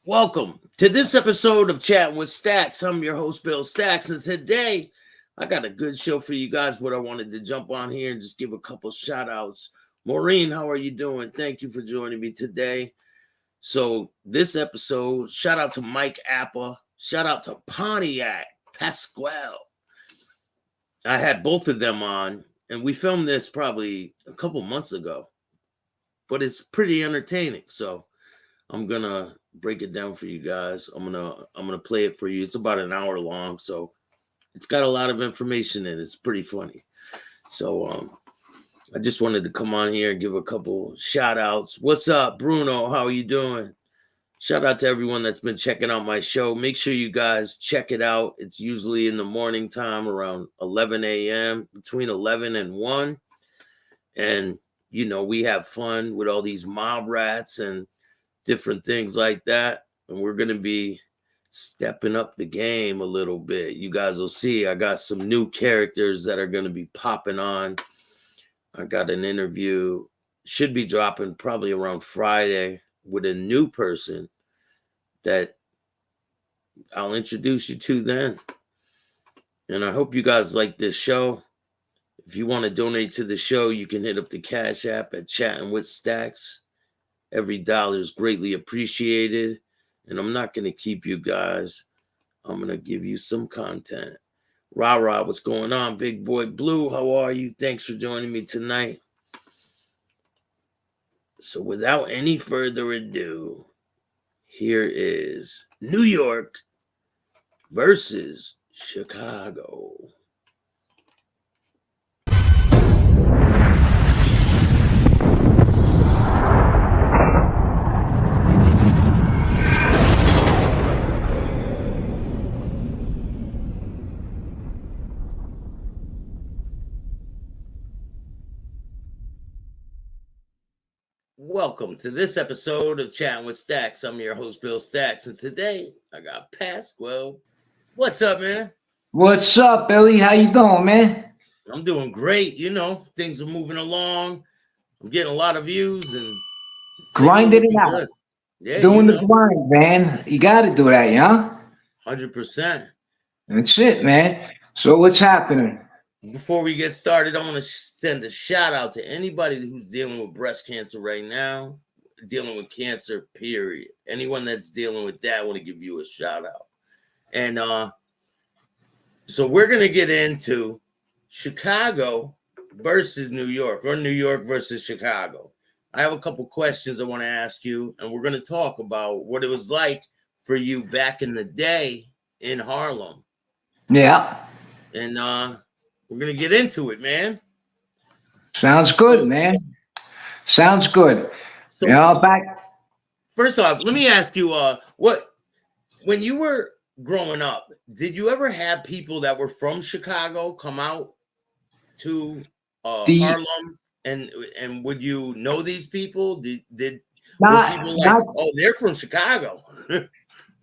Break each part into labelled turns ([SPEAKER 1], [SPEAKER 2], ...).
[SPEAKER 1] Welcome to this episode of Chatting with Staxx. I'm your host, Bill Staxx, and today I got a good show for you guys, but I wanted to jump on here and just give a couple shout outs. Maureen, how are you doing? Thank you for joining me today. So, this episode, shout out to Mike Appa, shout out to Pontiac Pasquale. I had both of them on, and we filmed this probably a couple months ago, but it's pretty entertaining. So, I'm gonna break it down for you guys. I'm gonna play it for you. It's about an hour long, so it's got a lot of information in it. It's pretty funny. So I just wanted to come on here and give a couple shout outs. What's up, Bruno? How are you doing? Shout out to everyone that's been checking out my show. Make sure you guys check it out. It's usually in the morning time around 11 a.m., between 11 and 1. And, you know, we have fun with all these mob rats and different things like that. And we're going to be stepping up the game a little bit. You guys will see I got some new characters that are going to be popping on. I got an interview, should be dropping probably around Friday with a new person that I'll introduce you to then. And I hope you guys like this show. If you want to donate to the show, you can hit up the Cash App at Chattin with Staxx. Every dollar is greatly appreciated. And I'm not going to keep you guys. I'm going to give you some content. Rah, what's going on, Big Boy Blue? How are you? Thanks for joining me tonight. So without any further ado, here is New York versus Chicago. Welcome to this episode of Chatting with Staxx. I'm your host, Bill Staxx, and today I got Pasquale. What's up, man?
[SPEAKER 2] What's up, Billy? How you doing, man?
[SPEAKER 1] I'm doing great. You know, things are moving along. I'm getting a lot of views and
[SPEAKER 2] grinding it out.
[SPEAKER 1] Yeah,
[SPEAKER 2] doing the grind, man. You got to do that, you know?
[SPEAKER 1] 100%.
[SPEAKER 2] That's it, man. So what's happening?
[SPEAKER 1] Before we get started, I want to send a shout out to anybody who's dealing with breast cancer right now, dealing with cancer, period. Anyone that's dealing with that, I want to give you a shout out. And so we're going to get into Chicago versus New York, or New York versus Chicago. I have a couple questions I want to ask you, and we're going to talk about what it was like for you back in the day in Harlem.
[SPEAKER 2] Yeah.
[SPEAKER 1] And we're going to get into it, man.
[SPEAKER 2] Sounds good, man. Sounds good.
[SPEAKER 1] So,
[SPEAKER 2] back.
[SPEAKER 1] First off, let me ask you, when you were growing up, did you ever have people that were from Chicago come out to Harlem? And would you know these people? Were people like, oh, they're from Chicago?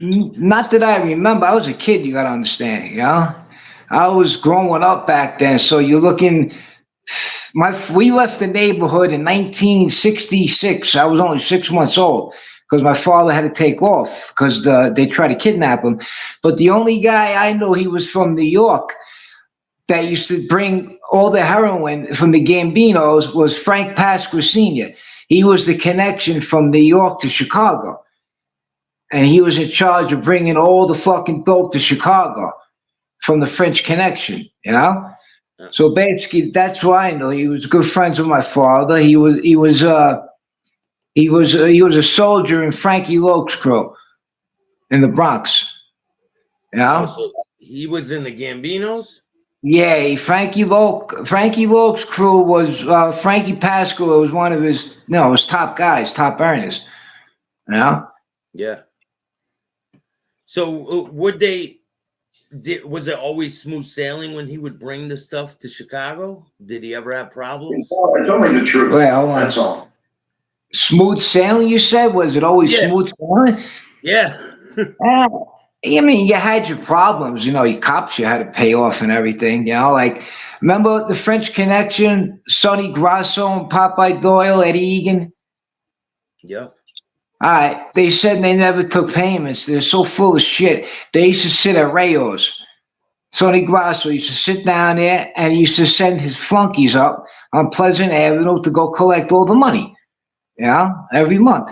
[SPEAKER 2] Not that I remember. I was a kid, you got to understand, you know? I was growing up back then, so you're looking. We left the neighborhood in 1966. I was only 6 months old because my father had to take off because they tried to kidnap him. But the only guy I know, he was from New York, that used to bring all the heroin from the Gambinos was Frank Pasqua Sr. He was the connection from New York to Chicago, and he was in charge of bringing all the fucking dope to Chicago from the French Connection, you know? So basically, that's why I know he was good friends with my father. He was a soldier in Frankie Loke's crew in the Bronx. You know?
[SPEAKER 1] Oh, so he was in the Gambinos?
[SPEAKER 2] Yeah, Frankie Loke's crew was Frankie Pasqua was one of his top guys, top earners. You know?
[SPEAKER 1] Yeah. So was it always smooth sailing when he would bring the stuff to Chicago? Did he ever have problems?
[SPEAKER 3] It's only the truth.
[SPEAKER 2] Well,
[SPEAKER 3] that's all.
[SPEAKER 2] Smooth sailing, you said? Was it always smooth sailing?
[SPEAKER 1] Yeah.
[SPEAKER 2] I mean, you had your problems, your cops you had to pay off and everything, like, remember the French Connection, Sonny Grasso and Popeye Doyle, Eddie Egan?
[SPEAKER 1] Yeah.
[SPEAKER 2] All right. They said they never took payments. They're so full of shit. They used to sit at Rayos. Tony Grasso used to sit down there and he used to send his flunkies up on Pleasant Avenue to go collect all the money, every month.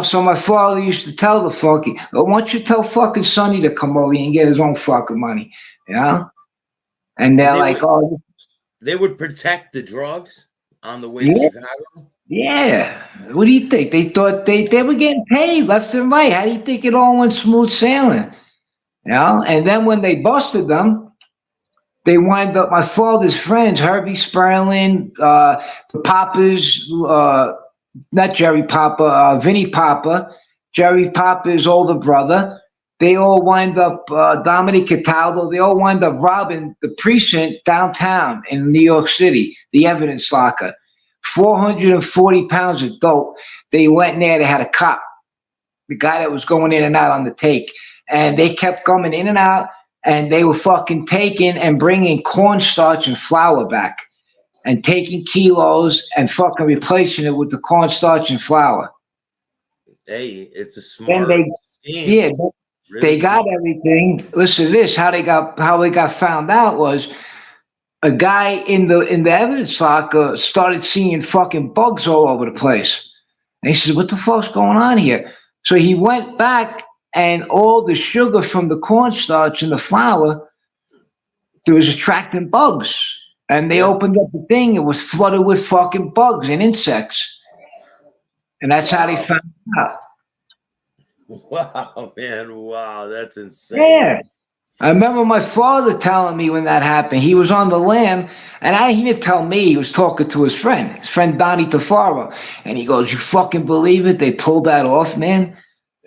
[SPEAKER 2] So my father used to tell the flunky, "Oh, why don't you tell fucking Sonny to come over here and get his own fucking money, you know? And
[SPEAKER 1] And
[SPEAKER 2] they're like, oh,
[SPEAKER 1] they would protect the drugs on the way to
[SPEAKER 2] yeah,
[SPEAKER 1] Chicago.
[SPEAKER 2] yeah. What do you think? They thought they were getting paid left and right. How do you think it all went smooth sailing? And then when they busted them, they wind up my father's friends, Herbie Sperling, the Papas, not Jerry Papa, Vinny Papa, Jerry Papa's older brother. They all wind up, Dominic Cataldo, they all wind up robbing the precinct downtown in New York City, the evidence locker. 440 pounds of dope. They went in there, they had a cop, the guy that was going in and out on the take. And they kept coming in and out, and they were fucking taking and bringing cornstarch and flour back and taking kilos and fucking replacing it with the cornstarch and flour.
[SPEAKER 1] Hey, it's a
[SPEAKER 2] Then
[SPEAKER 1] smart
[SPEAKER 2] they,
[SPEAKER 1] scheme.
[SPEAKER 2] yeah,
[SPEAKER 1] Really
[SPEAKER 2] they got
[SPEAKER 1] smart.
[SPEAKER 2] everything. Listen to this. How they got found out was a guy in the evidence locker started seeing fucking bugs all over the place. And he says, "What the fuck's going on here?" So he went back, and all the sugar from the cornstarch and the flour, there was attracting bugs. And they
[SPEAKER 1] Yeah.
[SPEAKER 2] opened up the thing, it was flooded with fucking bugs and insects. And that's how they
[SPEAKER 1] Wow.
[SPEAKER 2] found out.
[SPEAKER 1] Wow, man. Wow, that's insane.
[SPEAKER 2] Yeah. I remember my father telling me when that happened. He was on the lam, and he didn't tell me. He was talking to his friend Donnie Tafaro. And he goes, "You fucking believe it? They pulled that off, man."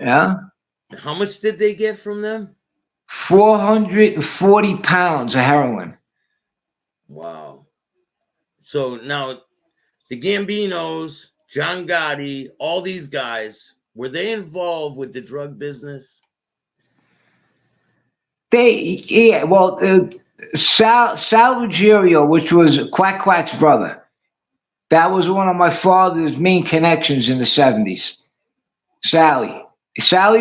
[SPEAKER 2] Yeah.
[SPEAKER 1] How much did they get from them?
[SPEAKER 2] 440 pounds of heroin.
[SPEAKER 1] Wow. So now the Gambinos, John Gotti, all these guys, were they involved with the drug business?
[SPEAKER 2] Sal Ruggiero, which was Quack Quack's brother, that was one of my father's main connections in the 70s. Sally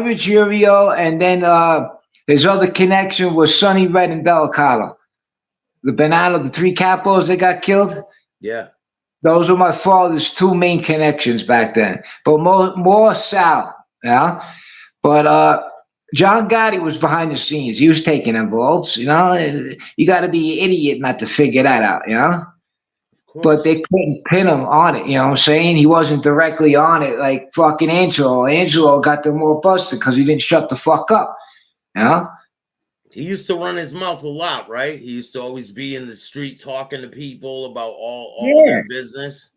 [SPEAKER 2] Ruggiero, and then his other connection was Sonny Red and Delicato. The three capos that got killed.
[SPEAKER 1] Yeah.
[SPEAKER 2] Those were my father's two main connections back then. But more Sal, yeah. But John Gotti was behind the scenes. He was taking envelopes, You got to be an idiot not to figure that out,
[SPEAKER 1] Of
[SPEAKER 2] But
[SPEAKER 1] course.
[SPEAKER 2] they couldn't pin him on it, you know what I'm saying? He wasn't directly on it like fucking Angelo. Angelo got them all busted because he didn't shut the fuck up, you know?
[SPEAKER 1] He used to run his mouth a lot, right? He used to always be in the street talking to people about all of
[SPEAKER 2] Yeah.
[SPEAKER 1] their business.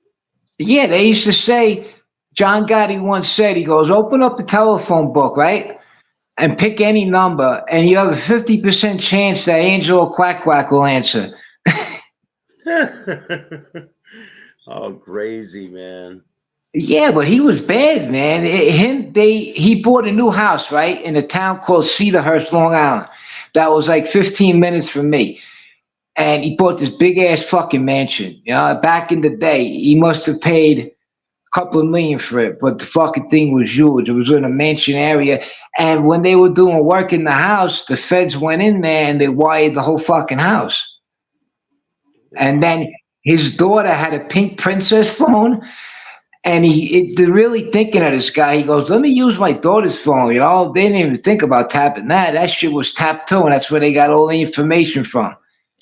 [SPEAKER 2] Yeah, they used to say, John Gotti once said, he goes, "Open up the telephone book, right? And pick any number, and you have a 50% chance that Angelo Quack Quack will answer."
[SPEAKER 1] Oh, crazy, man.
[SPEAKER 2] Yeah, but he was bad, man. He bought a new house, right, in a town called Cedarhurst, Long Island. That was like 15 minutes from me. And he bought this big ass fucking mansion. Back in the day, he must have paid a couple of million for it, but the fucking thing was huge. It was in a mansion area. And when they were doing work in the house, the feds went in there and they wired the whole fucking house. And
[SPEAKER 1] Wow.
[SPEAKER 2] then his daughter had a pink princess phone. And they're really thinking of this guy. He goes, "Let me use my daughter's phone." They didn't even think about tapping that. That shit was tapped too, and that's where they got all the information from.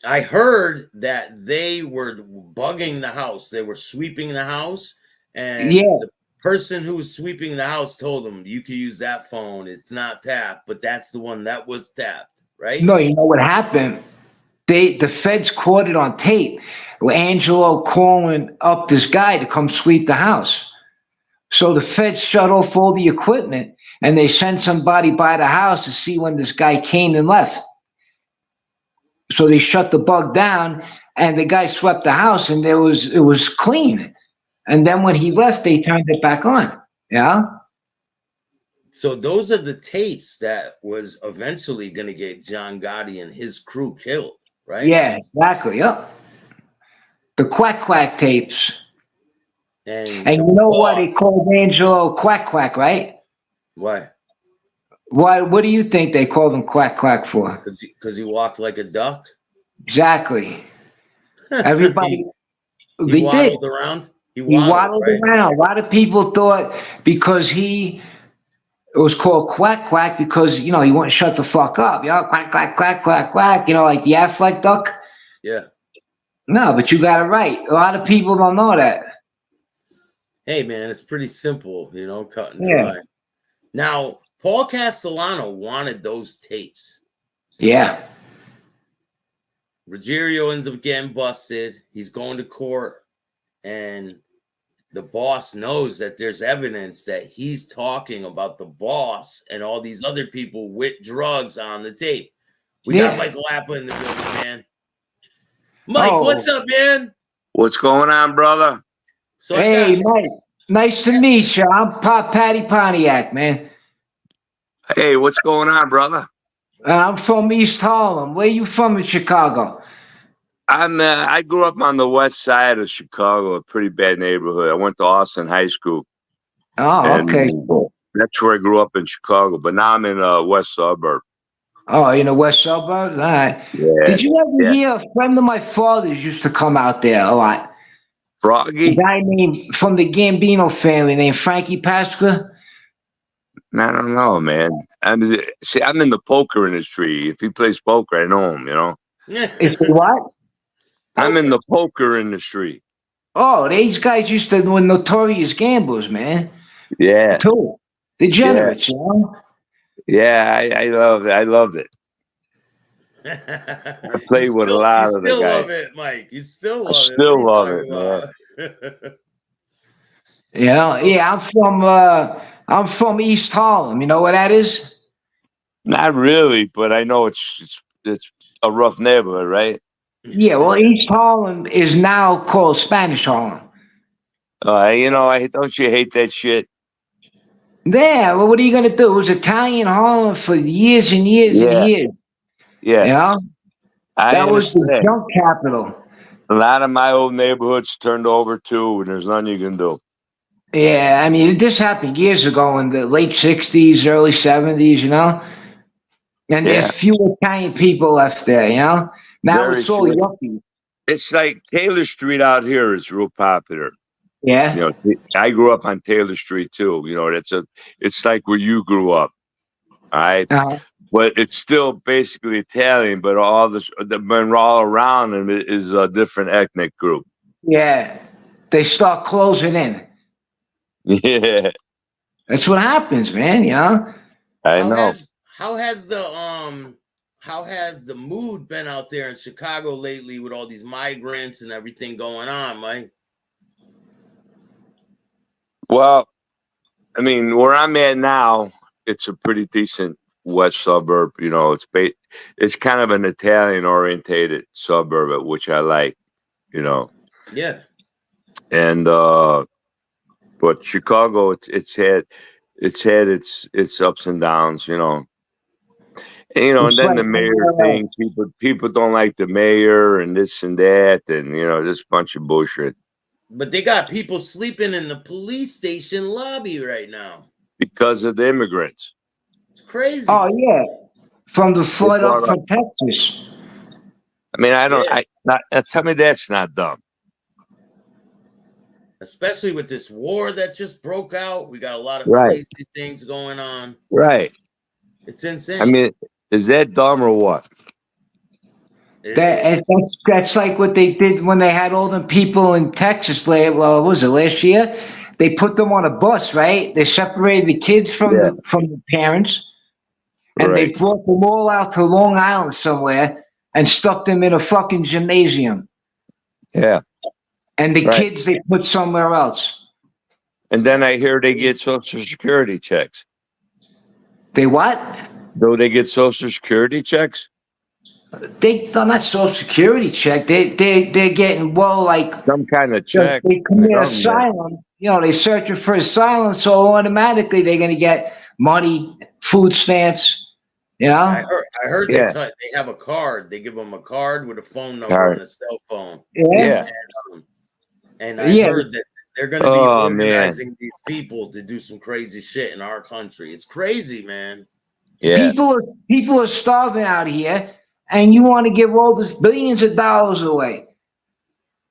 [SPEAKER 1] I heard that they were bugging the house. They were sweeping the house, and
[SPEAKER 2] Yeah.
[SPEAKER 1] the person who was sweeping the house told them, "You can use that phone. It's not tapped, but that's the one that was tapped." Right?
[SPEAKER 2] No, you know what happened? The feds caught it on tape. Angelo calling up this guy to come sweep the house. So the feds shut off all the equipment, and they sent somebody by the house to see when this guy came and left. So they shut the bug down, and the guy swept the house, and it was clean. And then when he left, they turned it back on. Yeah.
[SPEAKER 1] So those are the tapes that was eventually going to get John Gotti and his crew killed, right?
[SPEAKER 2] Yeah, exactly. Yep. The Quack Quack tapes.
[SPEAKER 1] And
[SPEAKER 2] And
[SPEAKER 1] the
[SPEAKER 2] you know why they
[SPEAKER 1] boss,
[SPEAKER 2] called Angelo Quack Quack, right?
[SPEAKER 1] why?
[SPEAKER 2] Why? What do you think they called him Quack Quack for?
[SPEAKER 1] Because he walked like a duck.
[SPEAKER 2] Exactly.
[SPEAKER 1] he
[SPEAKER 2] Everybody,
[SPEAKER 1] he
[SPEAKER 2] they did.
[SPEAKER 1] waddled around. He
[SPEAKER 2] He
[SPEAKER 1] waddled,
[SPEAKER 2] waddled
[SPEAKER 1] right?
[SPEAKER 2] around. A lot of people thought because it was called Quack Quack because, he wouldn't shut the fuck up. Quack, quack, quack, quack, quack, like the Affleck duck.
[SPEAKER 1] Yeah.
[SPEAKER 2] No, but you got it right. A lot of people don't know that.
[SPEAKER 1] Hey, man, it's pretty simple, cut and
[SPEAKER 2] Yeah.
[SPEAKER 1] dry. Now, Paul Castellano wanted those tapes.
[SPEAKER 2] Yeah.
[SPEAKER 1] Ruggiero ends up getting busted. He's going to court, and the boss knows that there's evidence that he's talking about the boss and all these other people with drugs on the tape. We got
[SPEAKER 2] Yeah.
[SPEAKER 1] Michael Apple in the building, man. Mike,
[SPEAKER 2] Oh,
[SPEAKER 1] what's up, man?
[SPEAKER 3] What's going on, brother?
[SPEAKER 1] So I
[SPEAKER 2] hey,
[SPEAKER 1] got
[SPEAKER 2] Mike. Nice to meet you. I'm Patty Pontiac, man.
[SPEAKER 3] Hey, what's going on, brother?
[SPEAKER 2] I'm from East Harlem. Where you from in Chicago?
[SPEAKER 3] I grew up on the west side of Chicago, a pretty bad neighborhood. I went to Austin High School,
[SPEAKER 2] Oh, okay.
[SPEAKER 3] and that's where I grew up in Chicago. But now I'm in west suburb.
[SPEAKER 2] Oh, in the west suburbs? All right.
[SPEAKER 3] Yeah,
[SPEAKER 2] Did you ever
[SPEAKER 3] yeah.
[SPEAKER 2] hear a friend of my father's used to come out there a lot? A
[SPEAKER 3] Froggy?
[SPEAKER 2] guy named from the Gambino family named Frankie Pasqua.
[SPEAKER 3] I don't know, man. I'm in the poker industry. If he plays poker, I know him.
[SPEAKER 2] If they what?
[SPEAKER 3] I'm in the poker industry.
[SPEAKER 2] Oh, these guys used to were notorious gamblers, man.
[SPEAKER 3] Yeah,
[SPEAKER 2] Too.
[SPEAKER 3] yeah,
[SPEAKER 2] Degenerates, you know?
[SPEAKER 3] yeah. I loved it. I loved it. I played with a
[SPEAKER 1] you
[SPEAKER 3] lot of the
[SPEAKER 1] still
[SPEAKER 3] guys.
[SPEAKER 1] love it, Mike. You still
[SPEAKER 3] I
[SPEAKER 1] love it. What are
[SPEAKER 3] still
[SPEAKER 1] you
[SPEAKER 3] love
[SPEAKER 1] talking
[SPEAKER 3] it, man.
[SPEAKER 1] about?
[SPEAKER 2] Yeah, I'm from East Harlem. You know what that is?
[SPEAKER 3] Not really, but I know it's a rough neighborhood, right?
[SPEAKER 2] Yeah, well, East Harlem is now called Spanish Harlem.
[SPEAKER 3] I don't you hate that shit?
[SPEAKER 2] Yeah, well, what are you gonna do? It was Italian Harlem for years and years and
[SPEAKER 3] Yeah,
[SPEAKER 2] years.
[SPEAKER 3] yeah.
[SPEAKER 2] You know,
[SPEAKER 3] I
[SPEAKER 2] that was the
[SPEAKER 3] understand.
[SPEAKER 2] junk capital.
[SPEAKER 3] A lot of my old neighborhoods turned over too, and there's nothing you can do.
[SPEAKER 2] Yeah, I mean, this happened years ago in the late '60s, early '70s. You know, and there's
[SPEAKER 3] Yeah,
[SPEAKER 2] few Italian people left there. You know, now
[SPEAKER 3] very
[SPEAKER 2] it's all
[SPEAKER 3] true.
[SPEAKER 2] yuppie.
[SPEAKER 3] It's like Taylor Street out here is real popular.
[SPEAKER 2] Yeah.
[SPEAKER 3] I grew up on Taylor Street too. It's like where you grew up, all right?
[SPEAKER 2] Uh,
[SPEAKER 3] But it's still basically Italian, but all around them is a different ethnic group.
[SPEAKER 2] yeah. They start closing in.
[SPEAKER 3] Yeah,
[SPEAKER 2] That's what happens, man. You know.
[SPEAKER 3] I
[SPEAKER 1] how
[SPEAKER 3] know.
[SPEAKER 1] has how has the how has the mood been out there in Chicago lately with all these migrants and everything going on, Mike?
[SPEAKER 3] Well, I mean, where I'm at now, it's a pretty decent west suburb. It's kind of an Italian orientated suburb, which I like. You know,
[SPEAKER 1] Yeah.
[SPEAKER 3] and but Chicago, it's had its ups and downs. And
[SPEAKER 2] It's
[SPEAKER 3] then
[SPEAKER 2] like
[SPEAKER 3] the mayor thing. People don't like the mayor and this and that, and this bunch of bullshit
[SPEAKER 1] But they got people sleeping in the police station lobby right now.
[SPEAKER 3] because of the immigrants.
[SPEAKER 1] It's crazy.
[SPEAKER 2] oh yeah, from the
[SPEAKER 3] They
[SPEAKER 2] flood up
[SPEAKER 3] brought up.
[SPEAKER 2] from Texas.
[SPEAKER 3] I mean, I don't.
[SPEAKER 1] Yeah.
[SPEAKER 3] Tell me that's not dumb.
[SPEAKER 1] Especially with this war that just broke out. We got a lot of
[SPEAKER 3] Right.
[SPEAKER 1] crazy things going on.
[SPEAKER 3] Right.
[SPEAKER 1] It's insane.
[SPEAKER 3] I mean, is that dumb or what?
[SPEAKER 2] That's like what they did when they had all the people in Texas. What was it last year? They put them on a bus, right? They separated the kids from
[SPEAKER 3] Yeah.
[SPEAKER 2] the parents, and they
[SPEAKER 3] Right.
[SPEAKER 2] brought them all out to Long Island somewhere and stuck them in a fucking gymnasium.
[SPEAKER 3] Yeah.
[SPEAKER 2] And the
[SPEAKER 3] Right.
[SPEAKER 2] kids they put somewhere else.
[SPEAKER 3] And then I hear they get Social Security checks.
[SPEAKER 2] They what?
[SPEAKER 3] Do they get Social Security checks?
[SPEAKER 2] They're not Social Security check. They're getting like
[SPEAKER 3] Some kind of check.
[SPEAKER 2] they
[SPEAKER 3] from the
[SPEAKER 2] commit
[SPEAKER 3] government.
[SPEAKER 2] asylum. They're searching for asylum, so automatically they're going to get money, food stamps.
[SPEAKER 1] I heard
[SPEAKER 3] Yeah.
[SPEAKER 1] they have a card. They give them a card with a phone number
[SPEAKER 3] Card.
[SPEAKER 1] and a cell phone.
[SPEAKER 2] Yeah.
[SPEAKER 3] Yeah.
[SPEAKER 1] And I
[SPEAKER 2] Yeah.
[SPEAKER 1] heard that they're going to be
[SPEAKER 3] Oh man,
[SPEAKER 1] organizing these people to do some crazy shit in our country. It's crazy, man.
[SPEAKER 3] yeah.
[SPEAKER 2] People are starving out here, and you want to give all this billions of dollars away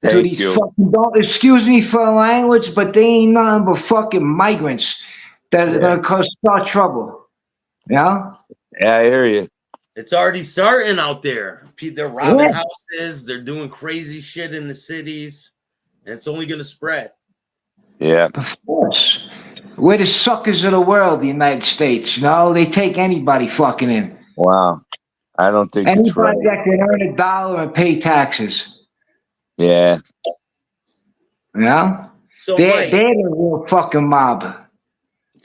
[SPEAKER 2] to
[SPEAKER 3] Thank
[SPEAKER 2] these
[SPEAKER 3] you.
[SPEAKER 2] fucking, don't excuse me for the language, but they ain't nothing but fucking migrants that are
[SPEAKER 3] Yeah.
[SPEAKER 2] gonna cause start trouble. Yeah?
[SPEAKER 3] Yeah, I hear you.
[SPEAKER 1] It's already starting out there. They're
[SPEAKER 2] Yeah,
[SPEAKER 1] robbing houses. They're doing crazy shit in the cities, and it's only going to spread.
[SPEAKER 3] Yeah.
[SPEAKER 2] of course. We're the suckers of the world, the United States. You know, they take anybody fucking in.
[SPEAKER 3] Wow. I don't think it's right.
[SPEAKER 2] Anybody that can earn $1 and pay taxes.
[SPEAKER 3] Yeah.
[SPEAKER 2] Yeah?
[SPEAKER 1] So,
[SPEAKER 2] They're
[SPEAKER 1] Mike,
[SPEAKER 2] the real fucking mob.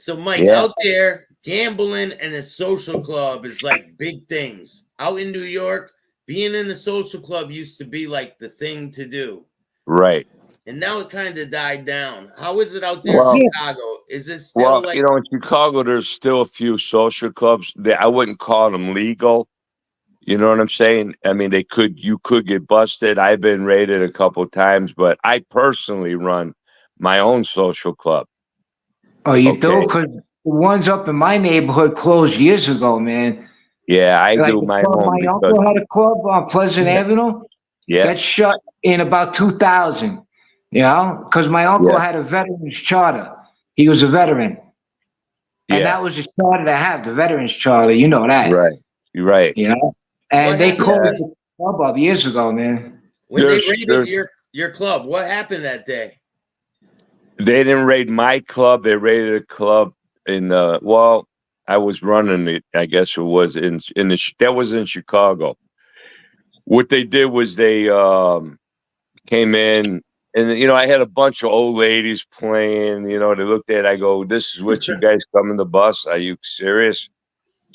[SPEAKER 3] Yeah.
[SPEAKER 1] out there, gambling and a social club is like big things. Out in New York, being in a social club used to be like the thing to do.
[SPEAKER 3] Right.
[SPEAKER 1] And now it kind of died down. How is it out there
[SPEAKER 3] Well,
[SPEAKER 1] in
[SPEAKER 2] Yeah.
[SPEAKER 1] Chicago? Is it still
[SPEAKER 3] well,
[SPEAKER 1] like
[SPEAKER 3] you know, in Chicago, there's still a few social clubs that I wouldn't call them legal. You know what I'm saying? I mean, you could get busted. I've been raided a couple times, but I personally run my own social club.
[SPEAKER 2] Oh, you do?
[SPEAKER 3] Okay.
[SPEAKER 2] Because the ones up in my neighborhood closed years ago, man.
[SPEAKER 3] Yeah, I
[SPEAKER 2] Like
[SPEAKER 3] do
[SPEAKER 2] the
[SPEAKER 3] my
[SPEAKER 2] club,
[SPEAKER 3] own
[SPEAKER 2] my
[SPEAKER 3] because
[SPEAKER 2] uncle had a club on Pleasant
[SPEAKER 3] yeah,
[SPEAKER 2] Avenue
[SPEAKER 3] yeah,
[SPEAKER 2] that shut in about 2000, you know, because my uncle
[SPEAKER 3] yeah,
[SPEAKER 2] had a veteran's charter. He was a veteran. And
[SPEAKER 3] yeah.
[SPEAKER 2] that was his charter to have, the veteran's charter. You know that,
[SPEAKER 3] Right. You're right.
[SPEAKER 2] you know?
[SPEAKER 1] what
[SPEAKER 2] And they
[SPEAKER 1] happened
[SPEAKER 3] Yeah.
[SPEAKER 2] closed the club up years ago, man.
[SPEAKER 1] when they
[SPEAKER 3] There's
[SPEAKER 1] raided your club? What happened that day?
[SPEAKER 3] They didn't raid my club. They raided a club in well, I was running it. I guess it was that was in Chicago. What they did was they came in, and you know, I had a bunch of old ladies playing. You know, they looked at it, I go, "This is what you guys come in the bus? Are you serious?"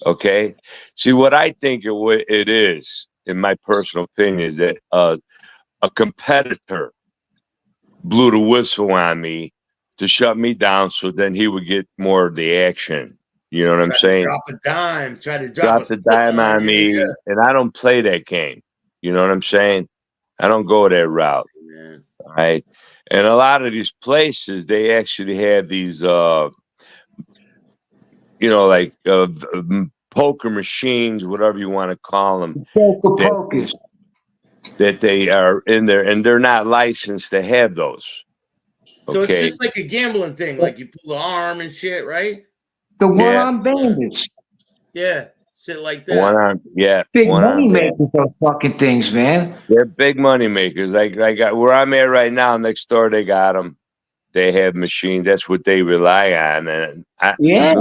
[SPEAKER 3] Okay. See, what I think it is, in my personal opinion, is that a competitor blew the whistle on me to shut me down so then he would get more of the action. You know what I'm
[SPEAKER 1] Try to
[SPEAKER 3] saying?
[SPEAKER 1] drop a dime, try to drop a
[SPEAKER 3] Drop the
[SPEAKER 1] slip
[SPEAKER 3] dime
[SPEAKER 1] on
[SPEAKER 3] on
[SPEAKER 1] you.
[SPEAKER 3] me, and I don't play that game. You know what I'm saying? I don't go that route.
[SPEAKER 1] Yeah.
[SPEAKER 3] Right. And a lot of these places, they actually have these, you know, like poker machines, whatever you want to call them,
[SPEAKER 2] Poker
[SPEAKER 3] that,
[SPEAKER 2] pokers.
[SPEAKER 3] that they are in there, and they're not licensed to have those.
[SPEAKER 1] So it's
[SPEAKER 3] Okay.
[SPEAKER 1] just like a gambling thing, like you pull the arm and shit, right?
[SPEAKER 2] The
[SPEAKER 3] Yeah.
[SPEAKER 2] one-armed bandits.
[SPEAKER 1] Yeah, shit like
[SPEAKER 3] One
[SPEAKER 1] that.
[SPEAKER 3] arm, yeah,
[SPEAKER 2] Big
[SPEAKER 3] one
[SPEAKER 2] money
[SPEAKER 3] arm.
[SPEAKER 2] makers, those fucking things, man.
[SPEAKER 3] They're big money makers. Like I got where I'm at right now. Next door, they got them. They have machines. That's what they rely on, and
[SPEAKER 2] Yeah.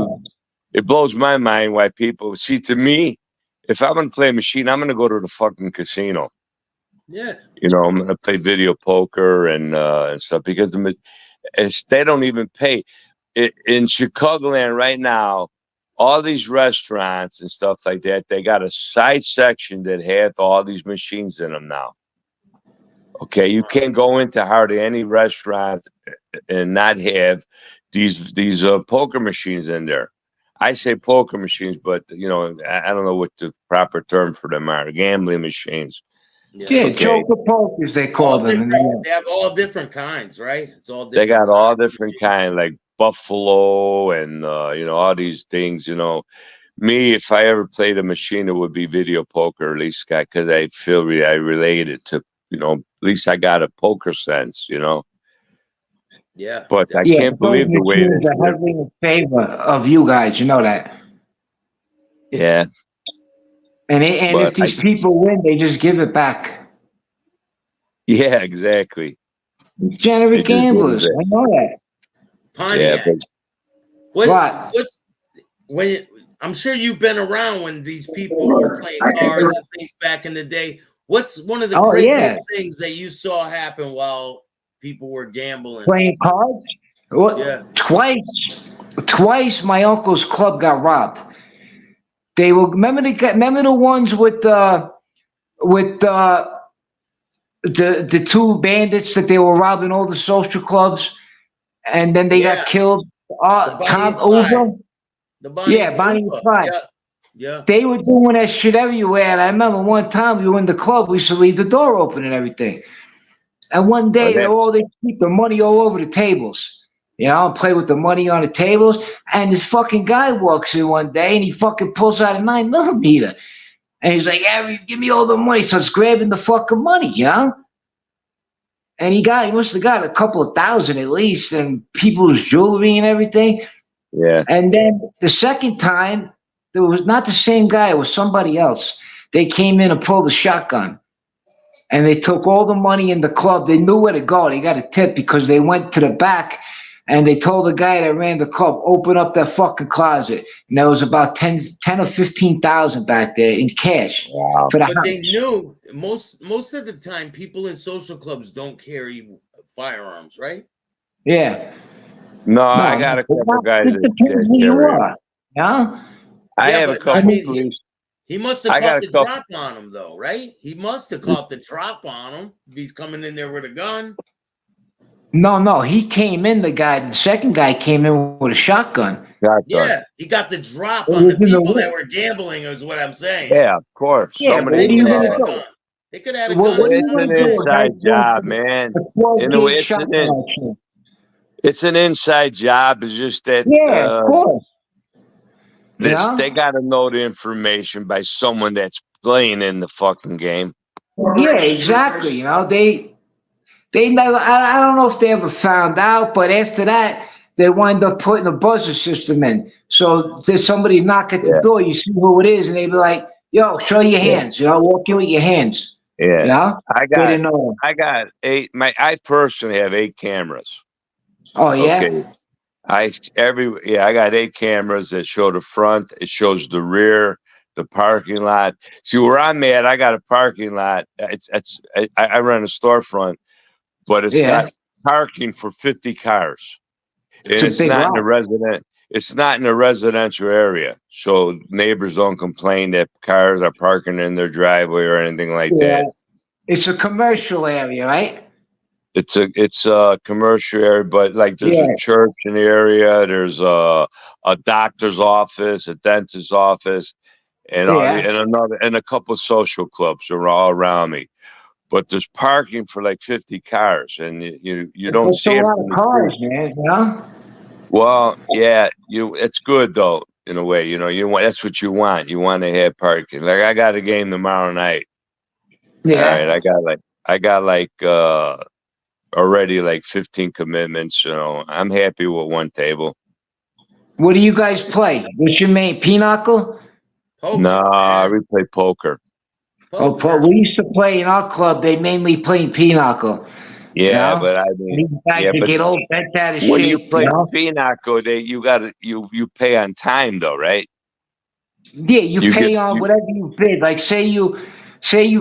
[SPEAKER 3] it blows my mind why people see. To me, if I'm gonna play a machine, I'm gonna go to the fucking casino.
[SPEAKER 1] Yeah.
[SPEAKER 3] You know, I'm gonna play video poker and stuff because they don't even pay. In Chicagoland right now, all these restaurants and stuff like that, they got a side section that have all these machines in them now. Okay, you can't go into hardly any restaurant and not have these poker machines in there. I say poker machines, but you know, I don't know what the proper term for them are. Gambling machines.
[SPEAKER 1] Yeah.
[SPEAKER 2] Yeah,
[SPEAKER 3] Okay.
[SPEAKER 2] Joker pokers, they call
[SPEAKER 1] All
[SPEAKER 2] them.
[SPEAKER 1] different. They have all different kinds, right? It's all
[SPEAKER 3] They
[SPEAKER 1] different.
[SPEAKER 3] got all
[SPEAKER 1] kinds of
[SPEAKER 3] different
[SPEAKER 1] machines.
[SPEAKER 3] kind, like Buffalo and you know, all these things. You know, me, if I ever played a machine, it would be video poker, at least, because I feel I related to, you know, at least I got a poker sense, you know.
[SPEAKER 1] Yeah.
[SPEAKER 3] But I
[SPEAKER 2] Yeah,
[SPEAKER 3] can't
[SPEAKER 2] those
[SPEAKER 3] believe the way
[SPEAKER 2] machines
[SPEAKER 3] that
[SPEAKER 2] are heavily in favor of you guys. You know that.
[SPEAKER 3] yeah.
[SPEAKER 2] And
[SPEAKER 3] But
[SPEAKER 2] if these people win, they just give it back.
[SPEAKER 3] yeah, exactly.
[SPEAKER 2] Degenerate
[SPEAKER 3] They just give it
[SPEAKER 2] gamblers.
[SPEAKER 3] back.
[SPEAKER 2] I know that.
[SPEAKER 3] Yeah,
[SPEAKER 1] Pontiac.
[SPEAKER 3] but
[SPEAKER 1] What's when I'm sure you've been around when these people were playing cards and things back in the day. What's one of the
[SPEAKER 2] Oh,
[SPEAKER 1] craziest
[SPEAKER 2] yeah.
[SPEAKER 1] things that you saw happen while people were gambling?
[SPEAKER 2] Playing cards? Well,
[SPEAKER 1] Yeah.
[SPEAKER 2] Twice my uncle's club got robbed. They were remember the ones with the two bandits that they were robbing all the social clubs, and then they got killed.
[SPEAKER 1] The Bonnie
[SPEAKER 2] Tom
[SPEAKER 1] and Clyde.
[SPEAKER 2] Uber.
[SPEAKER 1] The Bonnie
[SPEAKER 2] Yeah,
[SPEAKER 1] and
[SPEAKER 2] Bonnie and
[SPEAKER 1] Clyde.
[SPEAKER 2] Clyde.
[SPEAKER 1] Yeah.
[SPEAKER 2] They were doing that shit everywhere. And I remember one time we were in the club, we used to leave the door open and everything. And one day
[SPEAKER 3] Well,
[SPEAKER 2] they keep the money all over the tables. You know, and play with the money on the tables. And this fucking guy walks in one day and he fucking pulls out a 9mm. And he's like, Harry, give me all the money. Starts grabbing the fucking money, you know? And he must have got a couple of thousand at least, and people's jewelry and everything.
[SPEAKER 3] yeah.
[SPEAKER 2] And then the second time, it was not the same guy, it was somebody else. They came in and pulled a shotgun. And they took all the money in the club. They knew where to go. They got a tip because they went to the back and they told the guy that ran the club, open up that fucking closet. And there was about 10 or 15,000 back there in cash.
[SPEAKER 3] Wow.
[SPEAKER 2] For the
[SPEAKER 1] But
[SPEAKER 2] house.
[SPEAKER 1] they knew most of the time people in social clubs don't carry firearms, right?
[SPEAKER 2] Yeah.
[SPEAKER 3] No, I got a couple guys
[SPEAKER 2] It depends
[SPEAKER 3] that
[SPEAKER 2] who you
[SPEAKER 3] carry 'em.
[SPEAKER 2] are. Yeah?
[SPEAKER 3] I
[SPEAKER 1] Yeah,
[SPEAKER 3] have a
[SPEAKER 1] but,
[SPEAKER 3] couple
[SPEAKER 1] I mean,
[SPEAKER 3] police.
[SPEAKER 1] He must have
[SPEAKER 3] I got
[SPEAKER 1] caught
[SPEAKER 3] a
[SPEAKER 1] the
[SPEAKER 3] couple-
[SPEAKER 1] drop on him, though, right? He must have caught the drop on him. If he's coming in there with a gun.
[SPEAKER 2] No. He came in, the second guy came in with a shotgun.
[SPEAKER 3] Shotgun.
[SPEAKER 1] Yeah, he got the drop
[SPEAKER 2] It
[SPEAKER 1] on
[SPEAKER 2] was
[SPEAKER 1] the
[SPEAKER 2] in the
[SPEAKER 1] people that
[SPEAKER 2] whip.
[SPEAKER 1] were gambling, is what I'm saying.
[SPEAKER 3] Yeah, of course.
[SPEAKER 2] Yeah,
[SPEAKER 1] They
[SPEAKER 3] Somebody.
[SPEAKER 1] could have had a
[SPEAKER 2] do?
[SPEAKER 1] gun. They could have had a
[SPEAKER 2] What
[SPEAKER 1] gun.
[SPEAKER 2] do
[SPEAKER 3] It's
[SPEAKER 2] you
[SPEAKER 3] an
[SPEAKER 2] do? A guy
[SPEAKER 3] inside job, man.
[SPEAKER 2] A 12
[SPEAKER 3] You know,
[SPEAKER 2] gauge
[SPEAKER 3] it's
[SPEAKER 2] shotgun at you.
[SPEAKER 3] It's an inside job. It's just that
[SPEAKER 2] Yeah, of course. Yeah.
[SPEAKER 3] they got to know the information by someone that's playing in the fucking game.
[SPEAKER 2] Yeah, exactly. You know, they never. I don't know if they ever found out, but after that, they wind up putting a buzzer system in. So there's somebody knock at the
[SPEAKER 3] Yeah.
[SPEAKER 2] door, you see who it is, and they be like, "Yo, show your hands." You know, walk in with your hands.
[SPEAKER 3] Yeah,
[SPEAKER 2] You know,
[SPEAKER 3] I
[SPEAKER 2] they
[SPEAKER 3] got
[SPEAKER 2] didn't know.
[SPEAKER 3] I personally have 8 cameras.
[SPEAKER 2] Oh yeah.
[SPEAKER 3] Okay. I got 8 cameras that show the front, it shows the rear, the parking lot. See where I'm at, I got a parking lot. I run a storefront, but it's
[SPEAKER 2] Yeah.
[SPEAKER 3] got parking for 50 cars. And
[SPEAKER 2] It's a
[SPEAKER 3] it's
[SPEAKER 2] big
[SPEAKER 3] not
[SPEAKER 2] lot.
[SPEAKER 3] it's not in a residential area. So neighbors don't complain that cars are parking in their driveway or anything like
[SPEAKER 2] Yeah.
[SPEAKER 3] that.
[SPEAKER 2] It's a commercial area, right?
[SPEAKER 3] It's a commercial area, but like there's
[SPEAKER 2] Yeah.
[SPEAKER 3] a church in the area, there's a doctor's office, a dentist's office, and a couple of social clubs are all around me. But there's parking for like 50 cars, and you don't
[SPEAKER 2] It's
[SPEAKER 3] see
[SPEAKER 2] a
[SPEAKER 3] it
[SPEAKER 2] lot
[SPEAKER 3] from
[SPEAKER 2] of
[SPEAKER 3] the
[SPEAKER 2] cars,
[SPEAKER 3] street.
[SPEAKER 2] man. You know.
[SPEAKER 3] Well, yeah, it's good though in a way. You know, that's what you want. You want to have parking. Like I got a game tomorrow night.
[SPEAKER 2] Yeah.
[SPEAKER 3] All right, I got like already like 15 commitments. You know, I'm happy with one table.
[SPEAKER 2] What do you guys play? What's your main pinochle?
[SPEAKER 1] Poker,
[SPEAKER 3] Nah,
[SPEAKER 1] man.
[SPEAKER 3] we play poker.
[SPEAKER 2] Oh,
[SPEAKER 1] Poker.
[SPEAKER 2] we used to play in our club. They mainly play pinochle.
[SPEAKER 3] Yeah,
[SPEAKER 2] know?
[SPEAKER 3] but I mean,
[SPEAKER 2] These guys that get old bent out of
[SPEAKER 3] when
[SPEAKER 2] shape.
[SPEAKER 3] you play
[SPEAKER 2] You know?
[SPEAKER 3] pinochle, you pay on time though, right?
[SPEAKER 2] Yeah, you pay on whatever you bid. Like say you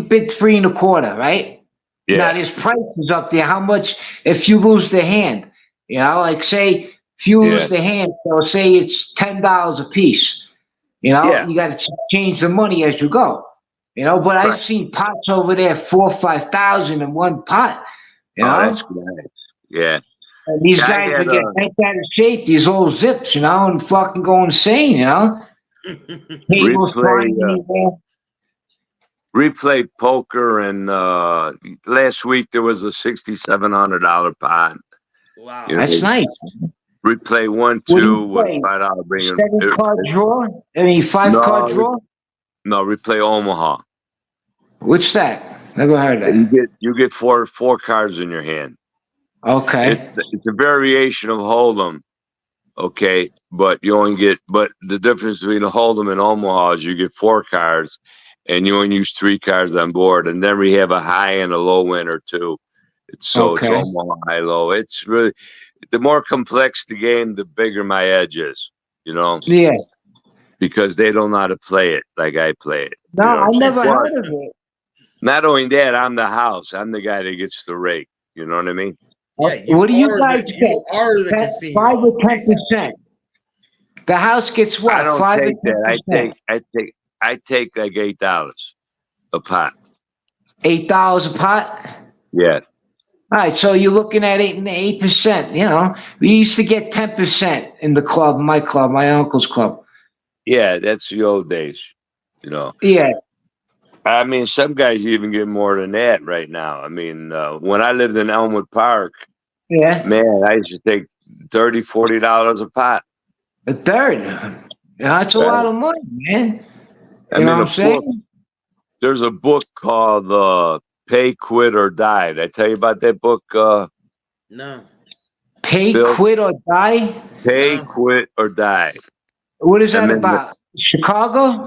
[SPEAKER 2] bid 3 1/4, right?
[SPEAKER 3] Yeah.
[SPEAKER 2] Now there's prices up there. How much if you lose the hand? You know, like say if you lose the hand, so say it's $10 a piece. You know, you got to change the money as you go. You know, but I've seen pots over there 4,000 or 5,000 in one pot. You know?
[SPEAKER 3] That's nice. Yeah.
[SPEAKER 2] And these guys would get bent out of shape, these old zips, you know, and fucking go insane, you know?
[SPEAKER 3] Replay poker, and last week there was a $6,700 pot.
[SPEAKER 1] Wow.
[SPEAKER 3] You know,
[SPEAKER 2] that's nice.
[SPEAKER 3] Replay 1, 2 with $5 bringing.
[SPEAKER 2] 7-card draw? I mean, 5-card draw?
[SPEAKER 3] No, replay Omaha.
[SPEAKER 2] What's that? Never heard of that.
[SPEAKER 3] You get four cards in your hand.
[SPEAKER 2] Okay.
[SPEAKER 3] It's a variation of Hold'em. Okay, but the difference between a Hold'em and Omaha is you get 4 cards, and you only use 3 cards on board, and then we have a high and a low winner too. It's Omaha high low. It's really the more complex the game, the bigger my edge is. You know.
[SPEAKER 2] Yeah.
[SPEAKER 3] Because they don't know how to play it like I play it.
[SPEAKER 2] No, I never heard of it.
[SPEAKER 3] Not only that, I'm the house. I'm the guy that gets the rake. You know what I mean?
[SPEAKER 1] Yeah,
[SPEAKER 2] what do you guys get?
[SPEAKER 1] You are the casino.
[SPEAKER 2] 5 or 10%. The house gets what?
[SPEAKER 3] I don't
[SPEAKER 2] 5
[SPEAKER 3] take
[SPEAKER 2] or 10%?
[SPEAKER 3] that. I take like $8 a pot.
[SPEAKER 2] $8 a pot?
[SPEAKER 3] Yeah.
[SPEAKER 2] All right, so you're looking at 8%. You know, we used to get 10% in the club, my uncle's club.
[SPEAKER 3] Yeah, that's the old days. You know.
[SPEAKER 2] Yeah.
[SPEAKER 3] I mean, some guys even get more than that right now. I mean, when I lived in Elmwood Park,
[SPEAKER 2] Yeah,
[SPEAKER 3] man, I used to take $30, $40 a pot.
[SPEAKER 2] a third. Yeah, that's a
[SPEAKER 3] Right?
[SPEAKER 2] lot of money, man.
[SPEAKER 3] I
[SPEAKER 2] You know
[SPEAKER 3] mean,
[SPEAKER 2] what
[SPEAKER 3] a
[SPEAKER 2] I'm
[SPEAKER 3] book.
[SPEAKER 2] saying?
[SPEAKER 3] There's a book called "Pay, Quit, or Die." Did I tell you about that book,
[SPEAKER 1] No,
[SPEAKER 2] Pay,
[SPEAKER 3] Bill?
[SPEAKER 2] quit, or die.
[SPEAKER 3] Pay,
[SPEAKER 1] no.
[SPEAKER 3] Quit, or Die.
[SPEAKER 2] What is
[SPEAKER 3] I
[SPEAKER 2] that
[SPEAKER 3] mean,
[SPEAKER 2] about? Chicago?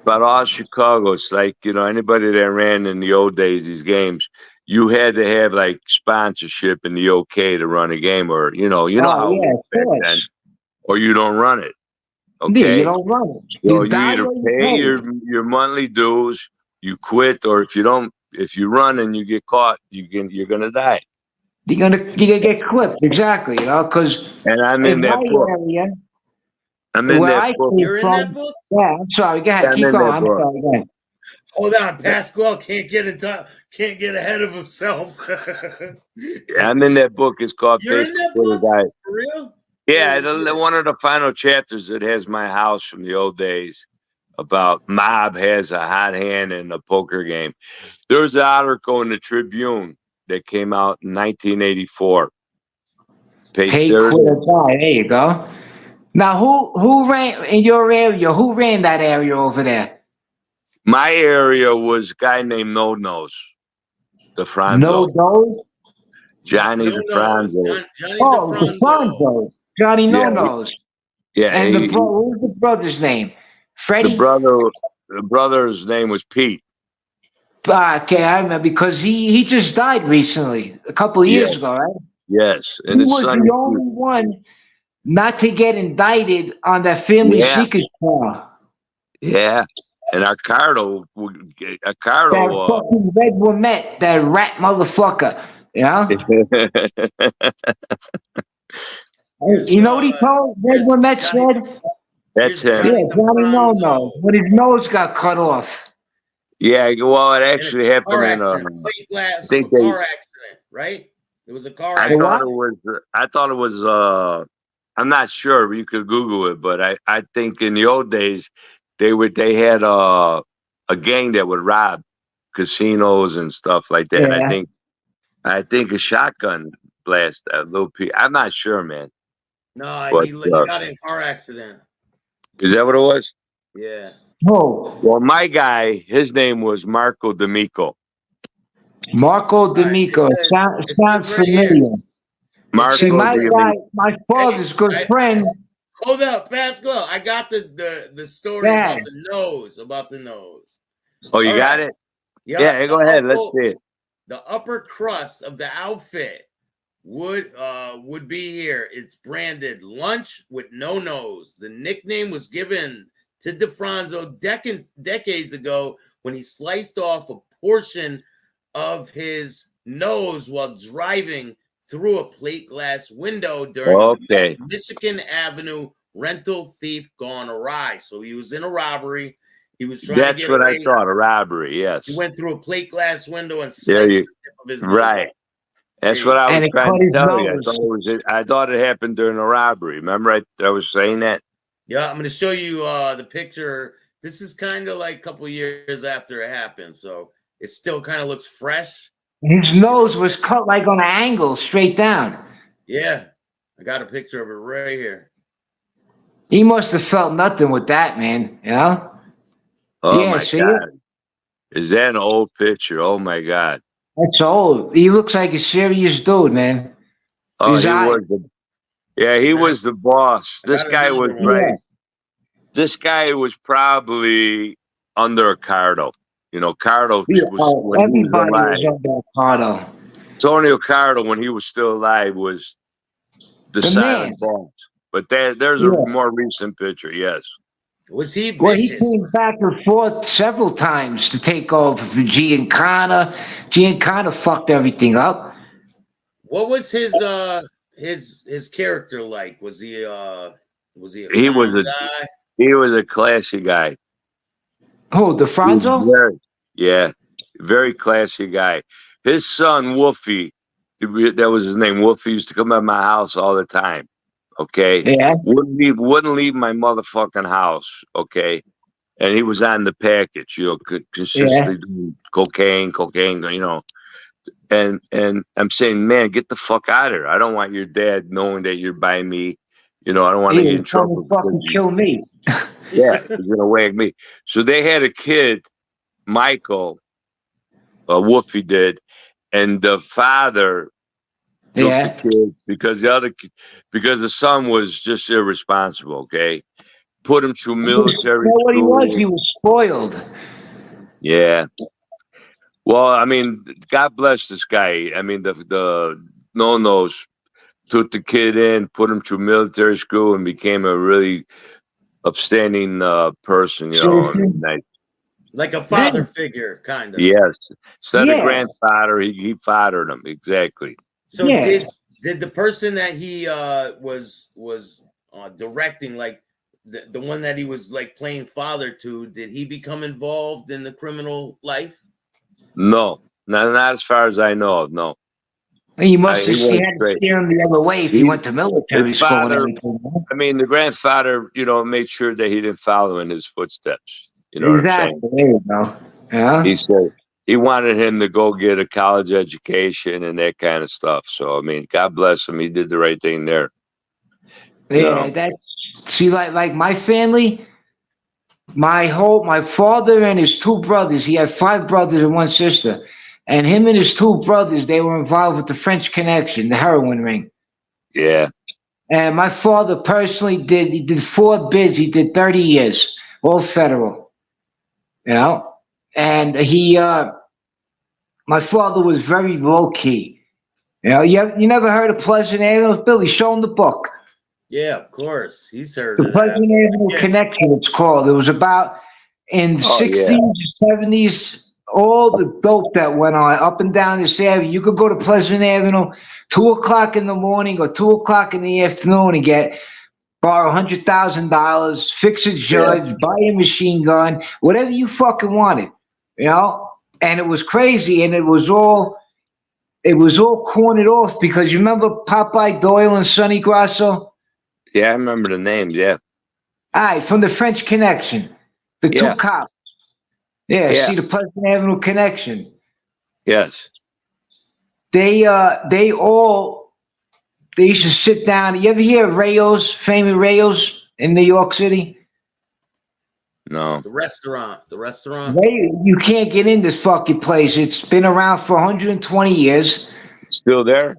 [SPEAKER 3] about all Chicago. It's like, anybody that ran in the old days, these games, you had to have like sponsorship and the okay to run a game, or
[SPEAKER 2] Oh
[SPEAKER 3] how it
[SPEAKER 2] yeah,
[SPEAKER 3] was
[SPEAKER 2] of
[SPEAKER 3] back then,
[SPEAKER 2] course.
[SPEAKER 3] or you don't run it.
[SPEAKER 2] Yeah, you
[SPEAKER 3] Okay,
[SPEAKER 2] don't run it.
[SPEAKER 3] so
[SPEAKER 2] You
[SPEAKER 3] you
[SPEAKER 2] die
[SPEAKER 3] either
[SPEAKER 2] or you
[SPEAKER 3] pay
[SPEAKER 2] pay.
[SPEAKER 3] your monthly dues, you quit, or if you run and you get caught, you're gonna die.
[SPEAKER 2] You're gonna get clipped, exactly. Because
[SPEAKER 3] And I'm in
[SPEAKER 2] in my
[SPEAKER 3] that book.
[SPEAKER 2] area,
[SPEAKER 3] I'm in
[SPEAKER 2] where
[SPEAKER 3] that
[SPEAKER 2] I
[SPEAKER 3] book.
[SPEAKER 2] came
[SPEAKER 1] You're in that
[SPEAKER 2] from,
[SPEAKER 1] book?
[SPEAKER 2] yeah. I'm sorry. Go ahead.
[SPEAKER 3] I'm
[SPEAKER 2] Keep
[SPEAKER 3] in
[SPEAKER 2] going.
[SPEAKER 3] that
[SPEAKER 2] I'm
[SPEAKER 3] book.
[SPEAKER 2] sorry. Go ahead.
[SPEAKER 1] Hold on, Pasquale can't get can't get ahead of himself.
[SPEAKER 3] I'm in that book. It's called
[SPEAKER 1] You're
[SPEAKER 3] Pay
[SPEAKER 1] in that
[SPEAKER 3] for the
[SPEAKER 1] book?
[SPEAKER 3] Guy.
[SPEAKER 1] For real?
[SPEAKER 3] Yeah,
[SPEAKER 1] Holy shit.
[SPEAKER 3] one of the final chapters that has my house from the old days about Mob has a hot hand in the poker game. There's an article in the Tribune that came out in 1984, page
[SPEAKER 2] Pay,
[SPEAKER 3] 30.
[SPEAKER 2] quit, or die. There you go. Now, who ran in your area? Who ran that area over there?
[SPEAKER 3] My area was a guy named No Nose,
[SPEAKER 2] No
[SPEAKER 3] DeFranzo,
[SPEAKER 2] Nose.
[SPEAKER 1] No,
[SPEAKER 3] Johnny
[SPEAKER 1] no, no. It's
[SPEAKER 3] DeFranzo.
[SPEAKER 1] Johnny
[SPEAKER 2] Oh, the
[SPEAKER 1] DeFranzo.
[SPEAKER 2] Fonzo. Johnny
[SPEAKER 3] Yeah,
[SPEAKER 2] No Nose.
[SPEAKER 3] yeah.
[SPEAKER 2] And what was the brother's name?
[SPEAKER 3] The
[SPEAKER 2] Freddie.
[SPEAKER 3] brother, the brother's name was Pete.
[SPEAKER 2] Okay, I remember because he just died recently, a couple of
[SPEAKER 3] Yeah,
[SPEAKER 2] years ago, right?
[SPEAKER 3] yes,
[SPEAKER 2] He
[SPEAKER 3] and his
[SPEAKER 2] was
[SPEAKER 3] son
[SPEAKER 2] the
[SPEAKER 3] used to.
[SPEAKER 2] only one not to get indicted on that family
[SPEAKER 3] Yeah,
[SPEAKER 2] secret trial.
[SPEAKER 3] yeah. And
[SPEAKER 2] That
[SPEAKER 3] Arcardo,
[SPEAKER 2] fucking Red Womet, that rat motherfucker. You know?
[SPEAKER 1] Here's
[SPEAKER 2] You know what he told Red
[SPEAKER 1] here's
[SPEAKER 2] Womet
[SPEAKER 1] Johnny
[SPEAKER 2] said?
[SPEAKER 3] that's
[SPEAKER 1] here's
[SPEAKER 3] him.
[SPEAKER 2] Yeah,
[SPEAKER 1] Johnny
[SPEAKER 2] Johnny No Nose.
[SPEAKER 1] DeFranzo
[SPEAKER 2] But his nose got cut off.
[SPEAKER 3] Yeah, well, it
[SPEAKER 1] in a
[SPEAKER 3] actually happened
[SPEAKER 1] car
[SPEAKER 3] in
[SPEAKER 1] accident, plate
[SPEAKER 3] I
[SPEAKER 1] glass
[SPEAKER 3] think they.
[SPEAKER 1] car accident, right? It was a car
[SPEAKER 3] I
[SPEAKER 2] The what?
[SPEAKER 3] thought it
[SPEAKER 1] accident.
[SPEAKER 3] was. I thought it was. I'm not sure, but you could Google it. But I think in the old days, they had a gang that would rob casinos and stuff like that. And
[SPEAKER 2] Yeah.
[SPEAKER 3] I think a shotgun blast a little piece. I'm not sure, man.
[SPEAKER 1] No,
[SPEAKER 3] But
[SPEAKER 1] he got in a car accident.
[SPEAKER 3] is that what it was?
[SPEAKER 1] Yeah.
[SPEAKER 2] Oh,
[SPEAKER 3] Well, my guy, his name was Marco D'Amico.
[SPEAKER 2] Marco
[SPEAKER 1] All right.
[SPEAKER 2] D'Amico.
[SPEAKER 1] It
[SPEAKER 2] Sounds
[SPEAKER 1] says right here.
[SPEAKER 2] familiar.
[SPEAKER 1] It
[SPEAKER 2] See,
[SPEAKER 1] says
[SPEAKER 3] Marco
[SPEAKER 2] my
[SPEAKER 1] right.
[SPEAKER 2] guy,
[SPEAKER 3] D'Amico.
[SPEAKER 2] my
[SPEAKER 1] Hey,
[SPEAKER 2] father's good friend.
[SPEAKER 1] hold up, Pascal. I got the story
[SPEAKER 2] Yeah.
[SPEAKER 1] about the nose. About the nose.
[SPEAKER 3] Oh, you
[SPEAKER 1] All
[SPEAKER 3] got
[SPEAKER 1] right.
[SPEAKER 3] it?
[SPEAKER 1] Yeah.
[SPEAKER 3] Yeah, go ahead. Let's see it.
[SPEAKER 1] The upper crust of the outfit would be here. It's branded lunch with no nose. The nickname was given to DeFranzo decades ago when he sliced off a portion of his nose while driving through a plate glass window during
[SPEAKER 3] Okay.
[SPEAKER 1] a Michigan Avenue rental thief gone awry. So he was in a robbery. He was trying to
[SPEAKER 3] That's
[SPEAKER 1] get
[SPEAKER 3] what I
[SPEAKER 1] away.
[SPEAKER 3] thought, a robbery, yes.
[SPEAKER 1] He went through a plate glass window and
[SPEAKER 3] There
[SPEAKER 1] sliced
[SPEAKER 3] you
[SPEAKER 1] the tip of his nose
[SPEAKER 3] right.
[SPEAKER 1] off.
[SPEAKER 3] That's
[SPEAKER 1] There
[SPEAKER 3] what
[SPEAKER 1] you
[SPEAKER 3] I was
[SPEAKER 2] And it
[SPEAKER 3] trying
[SPEAKER 2] cut
[SPEAKER 3] to
[SPEAKER 2] his
[SPEAKER 3] tell you.
[SPEAKER 2] nose.
[SPEAKER 3] I thought it happened during a robbery. Remember I was saying that?
[SPEAKER 1] Yeah, I'm going to show you the picture. This is kind of like a couple years after it happened, so it still kind of looks fresh.
[SPEAKER 2] His nose was cut like on an angle, straight down.
[SPEAKER 1] Yeah, I got a picture of it right here.
[SPEAKER 2] He must have felt nothing with that, man. You know?
[SPEAKER 3] Oh
[SPEAKER 2] Yeah,
[SPEAKER 3] my
[SPEAKER 2] see it?
[SPEAKER 3] God. Is that an old picture? Oh my God.
[SPEAKER 2] That's old. He looks like a serious dude, man.
[SPEAKER 3] Oh,
[SPEAKER 2] His
[SPEAKER 3] he
[SPEAKER 2] eye.
[SPEAKER 3] was he
[SPEAKER 1] And then
[SPEAKER 3] was the boss.
[SPEAKER 1] I
[SPEAKER 3] This
[SPEAKER 1] got
[SPEAKER 3] guy was
[SPEAKER 1] another one.
[SPEAKER 2] Yeah.
[SPEAKER 3] right. This guy was probably under a Cardo. Cardo
[SPEAKER 2] Yeah.
[SPEAKER 3] was when he was
[SPEAKER 2] Everybody was
[SPEAKER 3] alive.
[SPEAKER 2] under Cardo.
[SPEAKER 3] Antonio Cardo, when he was still alive, was the
[SPEAKER 2] The man.
[SPEAKER 3] silent boss. But there's a
[SPEAKER 2] Yeah.
[SPEAKER 3] more recent picture, yes.
[SPEAKER 1] Was he
[SPEAKER 2] Well, he
[SPEAKER 1] vicious?
[SPEAKER 2] came back and forth several times to take over for Giancana. Giancana fucked everything up.
[SPEAKER 1] What was his character like? Was he a
[SPEAKER 3] He was
[SPEAKER 1] calm guy?
[SPEAKER 3] he was a classy guy.
[SPEAKER 2] Who,
[SPEAKER 3] He was
[SPEAKER 2] DeFranzo?
[SPEAKER 3] yeah, very classy guy. His son Wolfie, that was his name. Wolfie used to come at my house all the time. Okay,
[SPEAKER 2] Yeah.
[SPEAKER 3] wouldn't leave my motherfucking house. Okay, and he was on the package, consistently doing cocaine, and I'm saying, man, get the fuck out of here. I don't want your dad knowing that you're by me. I don't want to get in trouble.
[SPEAKER 2] Fucking kill me.
[SPEAKER 3] Yeah, he's gonna wag me. So they had a kid, Michael, Wolfie did, and the father took the kid because the son was just irresponsible. Okay, put him through military school.
[SPEAKER 2] What he was spoiled.
[SPEAKER 3] Yeah. Well, I mean, God bless this guy. I mean, the no-nos took the kid in, put him through military school, and became a really upstanding person. I mean,
[SPEAKER 1] like a father figure, kind of.
[SPEAKER 3] Yes, instead of grandfather, he fathered him exactly.
[SPEAKER 1] So did the person that he was directing, like the one that he was like playing father to, did he become involved in the criminal life?
[SPEAKER 3] No, not as far as I know of. No.
[SPEAKER 2] He must have steer him the other way if he went to military school.
[SPEAKER 3] I mean, the grandfather, made sure that he didn't follow in his footsteps. You know what I'm saying?
[SPEAKER 2] There you go. Yeah.
[SPEAKER 3] He said he wanted him to go get a college education and that kind of stuff. So, I mean, God bless him. He did the right thing there.
[SPEAKER 2] Yeah, see, like my family, my father and his two brothers, he had 5 brothers and 1 sister. And him and his 2 brothers, they were involved with the French Connection, the heroin ring.
[SPEAKER 3] Yeah.
[SPEAKER 2] And my father personally did 4 bids. He did 30 years, all federal. And my father was very low key. You never heard of Pleasant Avenue? Billy, show him the book.
[SPEAKER 1] Yeah, of course. He's heard
[SPEAKER 2] the Pleasant Avenue Connection, it's called. It was about in the 60s, 70s, all the dope that went on up and down this avenue. You could go to Pleasant Avenue 2 o'clock in the morning or 2 o'clock in the afternoon and borrow $100,000, fix a judge, buy a machine gun, whatever you fucking wanted, And it was crazy, and it was all cornered off because you remember Popeye Doyle and Sonny Grasso?
[SPEAKER 3] Yeah, I remember the names. Yeah.
[SPEAKER 2] All right, from the French Connection, the 2 cops. Yeah, see the Pleasant Avenue Connection.
[SPEAKER 3] Yes.
[SPEAKER 2] They used to sit down. You ever hear of Rayo's, famous Rayo's in New York City?
[SPEAKER 3] No.
[SPEAKER 1] The restaurant.
[SPEAKER 2] You can't get in this fucking place. It's been around for 120 years.
[SPEAKER 3] Still there?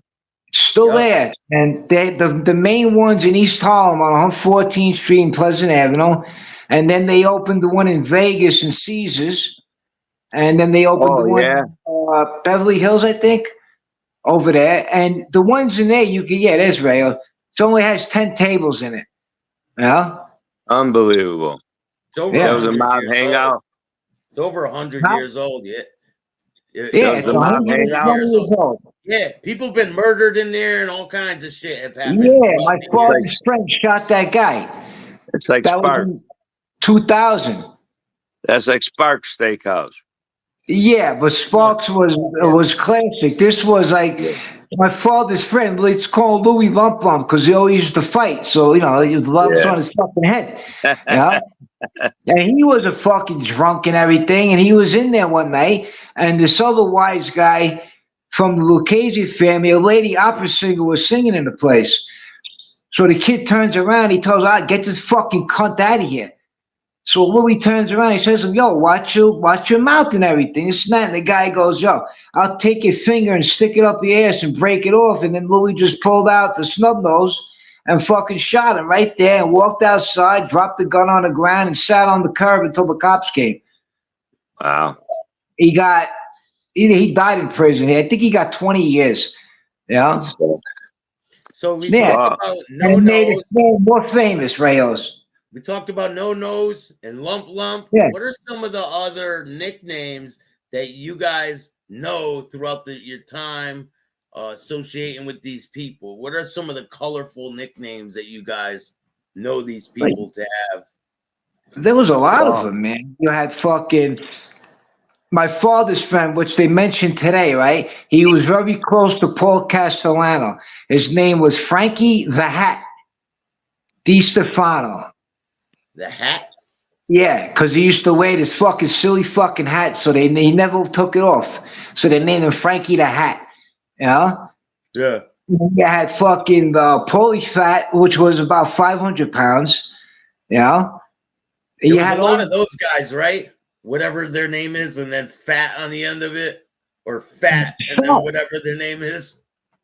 [SPEAKER 2] Still there. And the main ones in East Harlem on 114th Street and Pleasant Avenue. And then they opened the one in Vegas and Caesars. And then they opened the one in Beverly Hills, I think, over there. And the ones in there, there's Rayo. It only has 10 tables in it. Yeah?
[SPEAKER 3] Unbelievable.
[SPEAKER 1] It's over
[SPEAKER 3] that was a mob hangout.
[SPEAKER 1] It's over 100 years old,
[SPEAKER 2] it's a mob hangout.
[SPEAKER 1] Yeah, people have been murdered in there and all kinds of shit have happened.
[SPEAKER 2] Yeah, my father's friend shot that guy.
[SPEAKER 3] It's like Spark.
[SPEAKER 2] 2000.
[SPEAKER 3] That's like Spark Steakhouse.
[SPEAKER 2] Yeah, but Sparks was classic. This was like my father's friend. Let's call Louis Lump Lump because he always used to fight. So he was lumps on his fucking head. And he was a fucking drunk and everything. And he was in there one night, and this other wise guy from the Lucchese family, a lady opera singer, was singing in the place. So the kid turns around. He tells her, "Get this fucking cunt out of here." So Louis turns around, he says to him, "Yo, watch your mouth and everything." This and that. And the guy goes, "Yo, I'll take your finger and stick it up your ass and break it off." And then Louis just pulled out the snub nose and fucking shot him right there and walked outside, dropped the gun on the ground, and sat on the curb until the cops came.
[SPEAKER 3] Wow.
[SPEAKER 2] He died in prison. I think he got 20 years. Yeah.
[SPEAKER 1] So we talked about no-nos.
[SPEAKER 2] More famous, Rayos.
[SPEAKER 1] We talked about no-nos and lump lump.
[SPEAKER 2] Yeah.
[SPEAKER 1] What are some of the other nicknames that you guys know throughout your time associating with these people? What are some of the colorful nicknames that you guys know these people to have?
[SPEAKER 2] There was a lot of them, man. You had fucking my father's friend, which they mentioned today, right? He was very close to Paul Castellano. His name was Frankie the Hat Di Stefano.
[SPEAKER 1] The Hat?
[SPEAKER 2] Yeah, because he used to wear this fucking silly fucking hat, so he never took it off. So they named him Frankie the Hat. You know?
[SPEAKER 1] Yeah.
[SPEAKER 2] You had fucking Paulie Fat, which was about 500 pounds. You know?
[SPEAKER 1] There
[SPEAKER 2] You
[SPEAKER 1] was a
[SPEAKER 2] had
[SPEAKER 1] lot
[SPEAKER 2] all
[SPEAKER 1] of those guys, right? Whatever their name is, and then fat on the end of it, or fat, and then whatever their name is.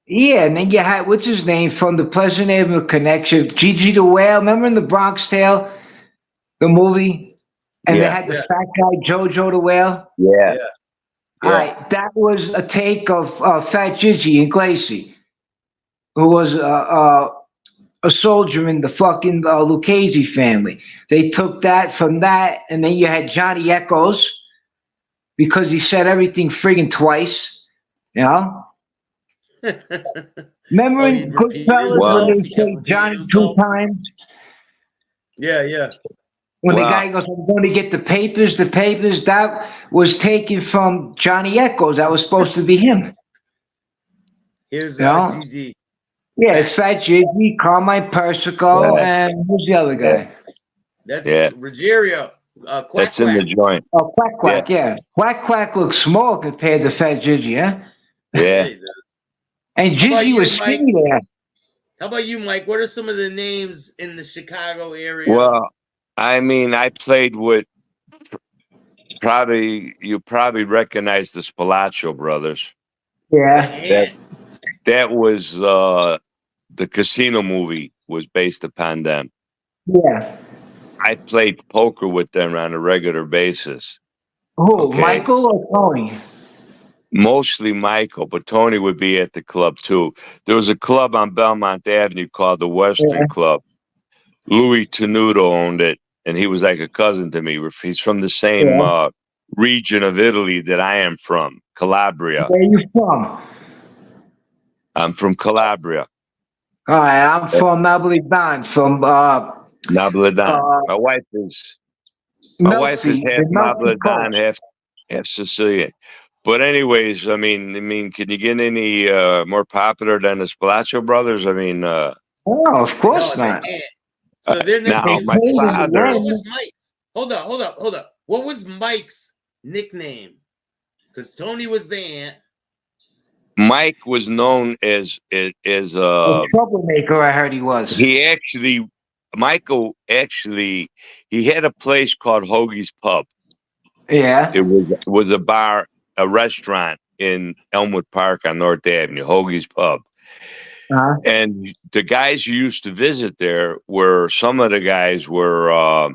[SPEAKER 2] yeah, and then you had what's his name from the Pleasant Neighborhood Connection, Gigi the Whale. Remember in the Bronx Tale, the movie, and they
[SPEAKER 3] Yeah.
[SPEAKER 2] had the fat guy Jojo the Whale.
[SPEAKER 3] Yeah.
[SPEAKER 1] Yeah.
[SPEAKER 2] All right, that was a take of Fat Gigi and Glacy, who was a soldier in the fucking Lucchese family. They took that from that, and then you had Johnny Echoes because he said everything friggin' twice. You know? Remember
[SPEAKER 1] Oh,
[SPEAKER 2] in
[SPEAKER 1] he'd repeat
[SPEAKER 2] Goodfellas when
[SPEAKER 3] Well,
[SPEAKER 1] himself.
[SPEAKER 2] they
[SPEAKER 1] He kept
[SPEAKER 2] say
[SPEAKER 1] repeating
[SPEAKER 2] Johnny two
[SPEAKER 1] himself.
[SPEAKER 2] times?
[SPEAKER 1] Yeah, yeah.
[SPEAKER 2] When the
[SPEAKER 3] Well,
[SPEAKER 2] guy goes, I'm going to get the papers, that was taken from Johnny Echoes. That was supposed to be him.
[SPEAKER 1] Here's
[SPEAKER 2] You know?
[SPEAKER 1] GG.
[SPEAKER 2] Yeah, it's
[SPEAKER 1] Facts.
[SPEAKER 2] Fat Jiggy, Carmine Persico,
[SPEAKER 3] yeah,
[SPEAKER 2] and who's the other guy?
[SPEAKER 1] That's
[SPEAKER 3] yeah,
[SPEAKER 1] Ruggiero. Quack
[SPEAKER 3] that's in the
[SPEAKER 1] Quack.
[SPEAKER 3] joint.
[SPEAKER 2] Oh, Quack
[SPEAKER 3] Yeah,
[SPEAKER 2] Quack, yeah. Quack Quack looks small compared to Fat Gigi, huh?
[SPEAKER 1] Yeah,
[SPEAKER 3] yeah.
[SPEAKER 1] he does.
[SPEAKER 2] And
[SPEAKER 1] How about
[SPEAKER 2] Gigi
[SPEAKER 1] you,
[SPEAKER 2] was
[SPEAKER 1] Mike?
[SPEAKER 2] skinny there.
[SPEAKER 1] How about you, Mike? What are some of the names in the Chicago area?
[SPEAKER 3] Well, I mean, I played with you probably recognize the Spalaccio brothers.
[SPEAKER 2] Yeah,
[SPEAKER 3] That that was the Casino movie was based upon them.
[SPEAKER 2] yeah.
[SPEAKER 3] I played poker with them on a regular basis.
[SPEAKER 2] Who,
[SPEAKER 3] Okay,
[SPEAKER 2] Michael or Tony?
[SPEAKER 3] mostly Michael, but Tony would be at the club too. There was a club on Belmont Avenue called the Western
[SPEAKER 2] Yeah.
[SPEAKER 3] Club. Louis Tenuto owned it, and he was like a cousin to me. He's from the same
[SPEAKER 2] Yeah.
[SPEAKER 3] region of Italy that I am from, Calabria.
[SPEAKER 2] Where you from?
[SPEAKER 3] I'm from Calabria,
[SPEAKER 2] All right, I'm from Napolitan, from
[SPEAKER 3] Nabladan.
[SPEAKER 2] uh,
[SPEAKER 3] My wife is
[SPEAKER 2] Melfi,
[SPEAKER 3] half
[SPEAKER 2] the Melfi
[SPEAKER 3] Nabladan,
[SPEAKER 2] Coast.
[SPEAKER 3] half Sicilian. But anyways, I mean, can you get any more popular than the Spalaccio brothers? I mean,
[SPEAKER 2] Oh, of
[SPEAKER 1] No,
[SPEAKER 2] course
[SPEAKER 1] they
[SPEAKER 2] not.
[SPEAKER 1] can't. So their
[SPEAKER 3] now
[SPEAKER 2] They
[SPEAKER 1] nicknames.
[SPEAKER 3] my
[SPEAKER 2] played in the
[SPEAKER 3] father,
[SPEAKER 1] What was
[SPEAKER 2] end.
[SPEAKER 1] Mike's? Hold up. What was Mike's nickname? Because Tony was the ant.
[SPEAKER 3] Mike was known as
[SPEAKER 2] A troublemaker, I heard he was.
[SPEAKER 3] he actually Michael actually he had a place called Hoagie's Pub.
[SPEAKER 2] Yeah.
[SPEAKER 3] It was a bar, a restaurant in Elmwood Park on North Avenue, Hoagie's Pub.
[SPEAKER 2] Uh-huh.
[SPEAKER 3] And the guys who used to visit there were some of the guys were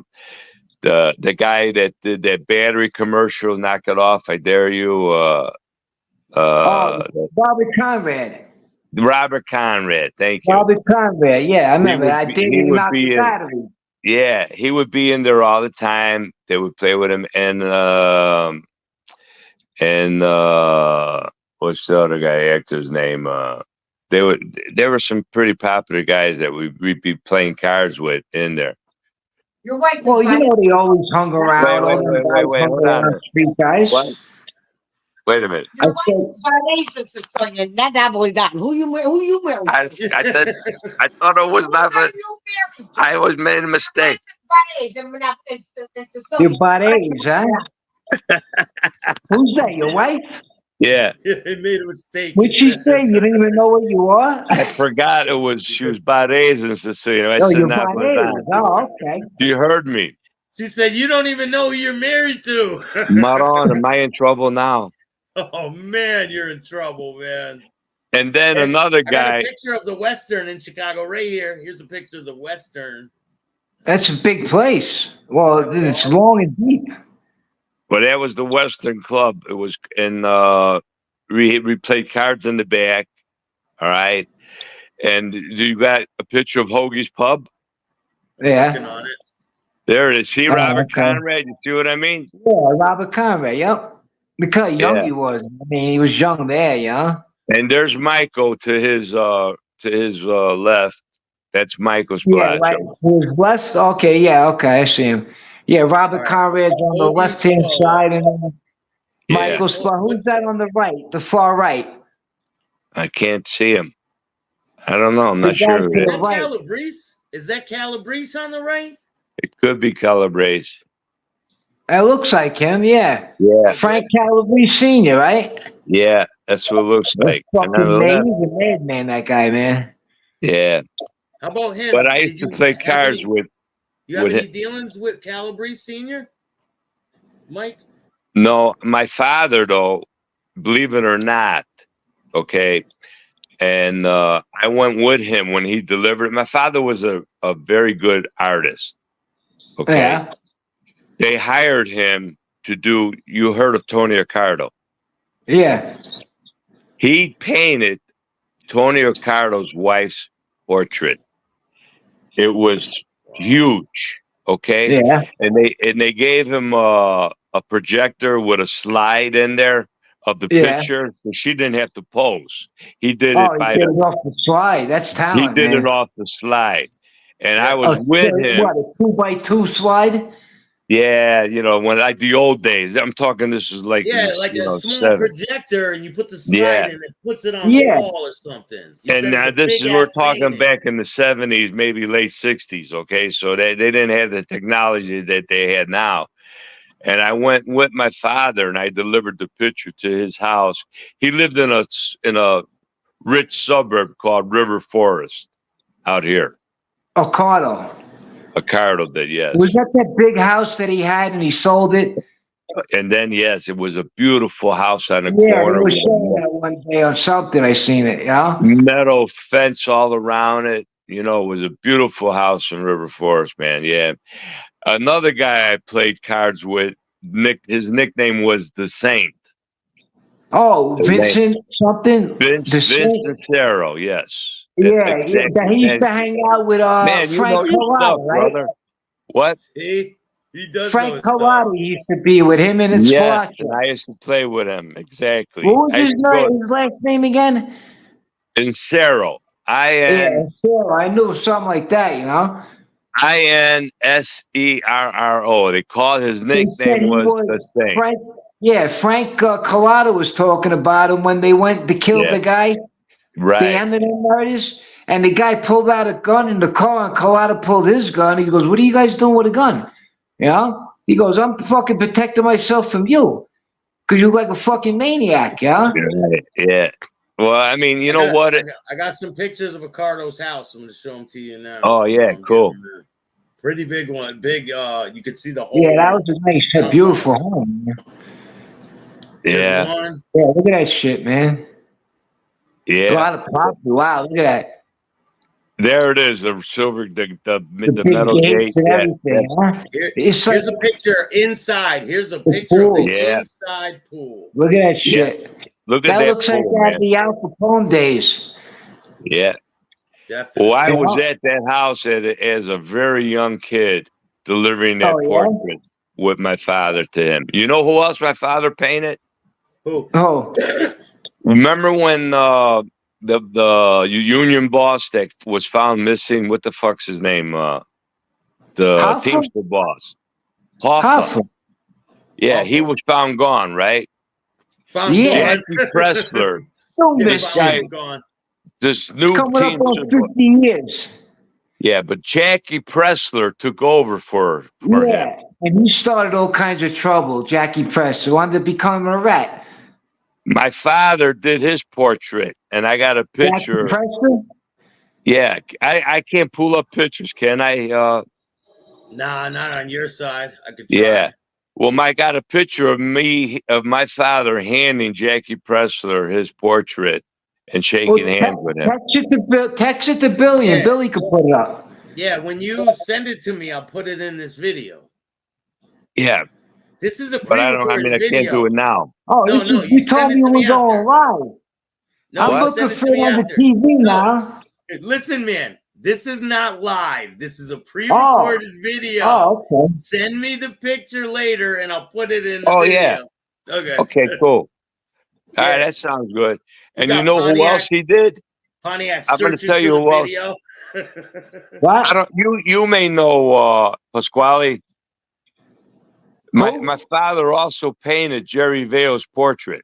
[SPEAKER 3] the guy that did that battery commercial, knock it off, I dare you.
[SPEAKER 2] Oh, Robert Conrad.
[SPEAKER 3] Robert Conrad, thank you.
[SPEAKER 2] Robert Conrad. Yeah, I remember. I think
[SPEAKER 3] He
[SPEAKER 2] he
[SPEAKER 3] would
[SPEAKER 2] knocked
[SPEAKER 3] be
[SPEAKER 2] the
[SPEAKER 3] in,
[SPEAKER 2] battery.
[SPEAKER 3] yeah, he would be in there all the time. They would play with him, and what's the other guy actor's name? They would there were some pretty popular guys that we'd be playing cards with in there.
[SPEAKER 4] Your wife is
[SPEAKER 2] Well, you
[SPEAKER 4] right.
[SPEAKER 2] know they always hung around. All them guys hung
[SPEAKER 3] Hold on a
[SPEAKER 2] around
[SPEAKER 3] minute.
[SPEAKER 2] street guys.
[SPEAKER 3] What? Wait a minute.
[SPEAKER 4] Your
[SPEAKER 2] I
[SPEAKER 4] wife
[SPEAKER 2] said,
[SPEAKER 4] is Barney, Sicilian, not Napolitan. Who you married?
[SPEAKER 3] I thought it was
[SPEAKER 4] Who
[SPEAKER 3] not,
[SPEAKER 4] are
[SPEAKER 3] but
[SPEAKER 4] you married to?
[SPEAKER 3] I was made a
[SPEAKER 4] Your
[SPEAKER 3] mistake.
[SPEAKER 4] wife is Barney, and it's
[SPEAKER 2] your
[SPEAKER 4] Sicilian.
[SPEAKER 2] buddies, huh? Who's that? Your wife?
[SPEAKER 3] Yeah,
[SPEAKER 1] They made a mistake.
[SPEAKER 2] What'd she say? You didn't even know what you are?
[SPEAKER 3] I forgot she was Barres in Sicilian. I
[SPEAKER 2] Oh,
[SPEAKER 3] said
[SPEAKER 2] your
[SPEAKER 3] not
[SPEAKER 2] buddies. Oh, okay.
[SPEAKER 3] You heard me.
[SPEAKER 1] She said, "You don't even know who you're married to."
[SPEAKER 3] Maron, am I in trouble now?
[SPEAKER 1] Oh man, you're in trouble, man.
[SPEAKER 3] And then
[SPEAKER 1] Hey,
[SPEAKER 3] another
[SPEAKER 1] I got
[SPEAKER 3] guy.
[SPEAKER 1] a picture of the Western in Chicago right here. Here's a picture of the Western.
[SPEAKER 2] That's a big place. Well, it's long and deep.
[SPEAKER 3] But that was the Western Club. It was in we played cards in the back. All right. And you got a picture of Hoagie's Pub?
[SPEAKER 1] Working
[SPEAKER 2] Yeah.
[SPEAKER 1] on it.
[SPEAKER 3] There it is. See
[SPEAKER 2] Oh,
[SPEAKER 3] Robert
[SPEAKER 2] okay.
[SPEAKER 3] Conrad? You see what I mean?
[SPEAKER 2] Yeah, Robert Conrad. Yep. Look how young
[SPEAKER 3] Yeah.
[SPEAKER 2] he was. I mean, he was young there, yeah.
[SPEAKER 3] And there's Michael to his left. That's Michael
[SPEAKER 2] Yeah,
[SPEAKER 3] Spalaccio.
[SPEAKER 2] right. To his left. Okay, yeah, okay, I see him. Yeah, Robert
[SPEAKER 1] All right.
[SPEAKER 2] Conrad's on the
[SPEAKER 1] Hoagie's
[SPEAKER 2] left-hand
[SPEAKER 1] Pub.
[SPEAKER 2] side, and then
[SPEAKER 3] Yeah.
[SPEAKER 2] Michael Spar. Who's
[SPEAKER 1] What's
[SPEAKER 2] that
[SPEAKER 1] that?
[SPEAKER 2] on the right? The far right.
[SPEAKER 3] I can't see him. I don't know. I'm
[SPEAKER 2] The
[SPEAKER 3] not
[SPEAKER 2] guy
[SPEAKER 3] sure who
[SPEAKER 2] to
[SPEAKER 3] it
[SPEAKER 1] Is
[SPEAKER 3] is.
[SPEAKER 2] the
[SPEAKER 1] that
[SPEAKER 2] right.
[SPEAKER 1] Calabrese? Is that Calabrese on the right?
[SPEAKER 3] It could be Calabrese.
[SPEAKER 2] That looks like him, yeah.
[SPEAKER 3] Yeah,
[SPEAKER 2] Frank Calabrese Sr., right?
[SPEAKER 3] yeah, that's what it looks
[SPEAKER 2] That's
[SPEAKER 3] like. And on the
[SPEAKER 2] fucking man,
[SPEAKER 3] left,
[SPEAKER 2] he's a madman, that guy, man.
[SPEAKER 3] yeah.
[SPEAKER 1] How about
[SPEAKER 3] But
[SPEAKER 1] him?
[SPEAKER 3] I
[SPEAKER 1] Did
[SPEAKER 3] used to
[SPEAKER 1] you
[SPEAKER 3] play
[SPEAKER 1] have
[SPEAKER 3] cards
[SPEAKER 1] any?
[SPEAKER 3] with
[SPEAKER 1] You have any
[SPEAKER 3] him.
[SPEAKER 1] dealings with Calabrese Senior, Mike?
[SPEAKER 3] No, my father though, believe it or not, okay. And I went with him when he delivered. My father was a very good artist. Okay.
[SPEAKER 2] Yeah.
[SPEAKER 3] They hired him to do, you heard of Tony Accardo.
[SPEAKER 2] Yeah.
[SPEAKER 3] He painted Tony Accardo's wife's portrait. It was huge. Okay.
[SPEAKER 2] Yeah.
[SPEAKER 3] And they gave him a projector with a slide in there of the
[SPEAKER 2] Yeah.
[SPEAKER 3] picture. So she didn't have to pose. He did
[SPEAKER 2] Oh,
[SPEAKER 3] it
[SPEAKER 2] he
[SPEAKER 3] by
[SPEAKER 2] did
[SPEAKER 3] the
[SPEAKER 2] it off the slide. That's
[SPEAKER 3] he
[SPEAKER 2] talent,
[SPEAKER 3] did it
[SPEAKER 2] man.
[SPEAKER 3] off the slide. And I
[SPEAKER 1] Yeah.
[SPEAKER 3] was
[SPEAKER 2] Oh,
[SPEAKER 3] with him.
[SPEAKER 2] what, a 2x2 slide?
[SPEAKER 3] Yeah, you know, when like the old days. I'm talking this is like in
[SPEAKER 1] Yeah,
[SPEAKER 3] the
[SPEAKER 1] like a small
[SPEAKER 3] seven.
[SPEAKER 1] projector, and you put the slide
[SPEAKER 3] Yeah.
[SPEAKER 1] in, it puts it on the
[SPEAKER 2] Yeah.
[SPEAKER 1] wall or something. He
[SPEAKER 3] And
[SPEAKER 1] said it's a
[SPEAKER 3] this
[SPEAKER 1] big
[SPEAKER 3] is we're
[SPEAKER 1] ass
[SPEAKER 3] talking
[SPEAKER 1] painting.
[SPEAKER 3] back in the 70s, maybe late 60s, okay? So they didn't have the technology that they had now. And I went with my father and I delivered the picture to his house. He lived in a rich suburb called River Forest out here.
[SPEAKER 2] Ocado.
[SPEAKER 3] Accardo did, yes.
[SPEAKER 2] Was that big house that he had and he sold it?
[SPEAKER 3] And then yes, it was a beautiful house on the
[SPEAKER 2] Yeah, they
[SPEAKER 3] corner
[SPEAKER 2] were
[SPEAKER 3] with
[SPEAKER 2] showing
[SPEAKER 3] a
[SPEAKER 2] that one day on something. I seen it, yeah?
[SPEAKER 3] metal fence all around it. You know, it was a beautiful house in River Forest, man. Yeah. Another guy I played cards with, his nickname was the Saint.
[SPEAKER 2] Oh,
[SPEAKER 3] His name
[SPEAKER 2] Vincent something? The
[SPEAKER 3] Vince
[SPEAKER 2] Saint?
[SPEAKER 3] Sincero, yes.
[SPEAKER 2] Yeah, yeah.
[SPEAKER 3] Exactly.
[SPEAKER 2] He used
[SPEAKER 3] Man,
[SPEAKER 2] to hang out with
[SPEAKER 3] man, you
[SPEAKER 2] Frank
[SPEAKER 3] know your stuff,
[SPEAKER 2] Collada, right?
[SPEAKER 3] brother. What?
[SPEAKER 1] See, he does know
[SPEAKER 2] Frank
[SPEAKER 1] his stuff.
[SPEAKER 2] Collada used to be with him and his
[SPEAKER 3] Yes,
[SPEAKER 2] Falacha.
[SPEAKER 3] and I used to play with him. Exactly.
[SPEAKER 2] What was
[SPEAKER 3] I used to go
[SPEAKER 2] his last name again?
[SPEAKER 3] Sincero.
[SPEAKER 2] Yeah, Sarah. I knew something like that, you know?
[SPEAKER 3] Inserro. They called his
[SPEAKER 2] They said
[SPEAKER 3] nickname
[SPEAKER 2] he
[SPEAKER 3] was
[SPEAKER 2] was
[SPEAKER 3] the Saint.
[SPEAKER 2] Frank. Yeah, Frank Collada was talking about him when they went to kill
[SPEAKER 3] Yeah.
[SPEAKER 2] the guy, the
[SPEAKER 3] Right.
[SPEAKER 2] Eminem murders, and the guy pulled out a gun in the car, and Collada pulled his gun. He goes, "What are you guys doing with a gun?" You know? He goes, "I'm fucking protecting myself from you, because you're like a fucking maniac, yeah."
[SPEAKER 3] Right. Yeah. Well, I mean, you
[SPEAKER 1] I
[SPEAKER 3] know
[SPEAKER 1] got,
[SPEAKER 3] what?
[SPEAKER 1] I got some pictures of Ricardo's house. I'm going to show them to you now.
[SPEAKER 3] Oh yeah, cool.
[SPEAKER 1] Pretty big one. Big. You could see the whole.
[SPEAKER 2] Yeah, that was a nice, beautiful home. Man.
[SPEAKER 1] Here's
[SPEAKER 3] Yeah.
[SPEAKER 1] one.
[SPEAKER 2] Yeah, look at that shit, man. A
[SPEAKER 3] Yeah.
[SPEAKER 2] lot of property. Wow, look at that.
[SPEAKER 3] There it is, the silver, the
[SPEAKER 2] The big
[SPEAKER 3] metal gate.
[SPEAKER 2] gates and
[SPEAKER 3] Yeah.
[SPEAKER 2] everything, huh? It's like
[SPEAKER 1] Here's a picture inside. Here's a
[SPEAKER 2] the
[SPEAKER 1] picture of the
[SPEAKER 2] pool.
[SPEAKER 3] Yeah.
[SPEAKER 1] inside pool.
[SPEAKER 2] Look at that
[SPEAKER 3] Yeah.
[SPEAKER 2] shit.
[SPEAKER 3] Look at
[SPEAKER 2] That
[SPEAKER 3] that
[SPEAKER 2] looks like
[SPEAKER 3] pool,
[SPEAKER 2] that
[SPEAKER 3] man.
[SPEAKER 2] the Al Capone days.
[SPEAKER 3] Yeah.
[SPEAKER 1] Definitely.
[SPEAKER 3] Well, I
[SPEAKER 2] Yeah.
[SPEAKER 3] was at that house as a very young kid delivering that
[SPEAKER 2] Oh, yeah?
[SPEAKER 3] portrait with my father to him. You know who else my father painted?
[SPEAKER 1] Who?
[SPEAKER 2] Oh,
[SPEAKER 3] Remember when the union boss that was found missing? What the fuck's his name? The
[SPEAKER 2] Hoffa?
[SPEAKER 3] Teamster boss. Hoffa.
[SPEAKER 2] Hoffa.
[SPEAKER 3] Yeah, he
[SPEAKER 1] Hoffa.
[SPEAKER 3] was found gone, right?
[SPEAKER 1] Found
[SPEAKER 2] Yeah.
[SPEAKER 1] gone.
[SPEAKER 3] Jackie Pressler,
[SPEAKER 2] Still
[SPEAKER 3] this
[SPEAKER 2] missing.
[SPEAKER 3] guy,
[SPEAKER 1] Gone.
[SPEAKER 3] this new
[SPEAKER 2] Coming up
[SPEAKER 3] Teamster
[SPEAKER 2] on
[SPEAKER 3] boss.
[SPEAKER 2] 50 years.
[SPEAKER 3] Yeah, but Jackie Pressler took over for him.
[SPEAKER 2] Yeah. And he started all kinds of trouble, Jackie Preston. Wanted to become a rat.
[SPEAKER 3] My father did his portrait, and I got a picture.
[SPEAKER 2] Jackie Preston?
[SPEAKER 3] Yeah, I can't pull up pictures, can I?
[SPEAKER 1] Nah, not on your side. I could try.
[SPEAKER 3] Yeah. Well, I got a picture of my father handing Jackie Pressler his portrait and shaking hands with him.
[SPEAKER 2] Text it to Billy, and
[SPEAKER 1] Yeah.
[SPEAKER 2] Billy can put it up.
[SPEAKER 1] Yeah, when you send it to me, I'll put it in this video.
[SPEAKER 3] Yeah,
[SPEAKER 1] This is a
[SPEAKER 3] but I
[SPEAKER 1] pre-recorded video.
[SPEAKER 3] can't do it now.
[SPEAKER 2] Oh,
[SPEAKER 1] No,
[SPEAKER 2] you
[SPEAKER 1] you
[SPEAKER 2] told
[SPEAKER 1] send it
[SPEAKER 2] me
[SPEAKER 1] to
[SPEAKER 2] we
[SPEAKER 1] me
[SPEAKER 2] were going
[SPEAKER 1] after.
[SPEAKER 2] live.
[SPEAKER 1] No,
[SPEAKER 2] I'm
[SPEAKER 1] you
[SPEAKER 2] looking
[SPEAKER 1] send it
[SPEAKER 2] for
[SPEAKER 1] to
[SPEAKER 2] it
[SPEAKER 1] me
[SPEAKER 2] on the
[SPEAKER 1] after.
[SPEAKER 2] TV
[SPEAKER 1] No.
[SPEAKER 2] now.
[SPEAKER 1] Listen, man, this is not live. This is a pre-recorded video.
[SPEAKER 2] Oh, okay.
[SPEAKER 1] Send me the picture later, and I'll put it in the
[SPEAKER 3] Oh,
[SPEAKER 1] video.
[SPEAKER 3] yeah.
[SPEAKER 1] Okay.
[SPEAKER 3] Okay, cool.
[SPEAKER 1] Yeah.
[SPEAKER 3] All right, that sounds good.
[SPEAKER 1] We
[SPEAKER 3] And you
[SPEAKER 1] got
[SPEAKER 3] know who
[SPEAKER 1] Pontiac.
[SPEAKER 3] else he did?
[SPEAKER 1] Pontiac
[SPEAKER 3] I'm going to
[SPEAKER 1] searching
[SPEAKER 3] tell you
[SPEAKER 1] for
[SPEAKER 3] who
[SPEAKER 1] the
[SPEAKER 3] else.
[SPEAKER 1] video.
[SPEAKER 2] What?
[SPEAKER 3] You may know Pasquale.
[SPEAKER 2] Who?
[SPEAKER 3] My father also painted Jerry Vale's portrait.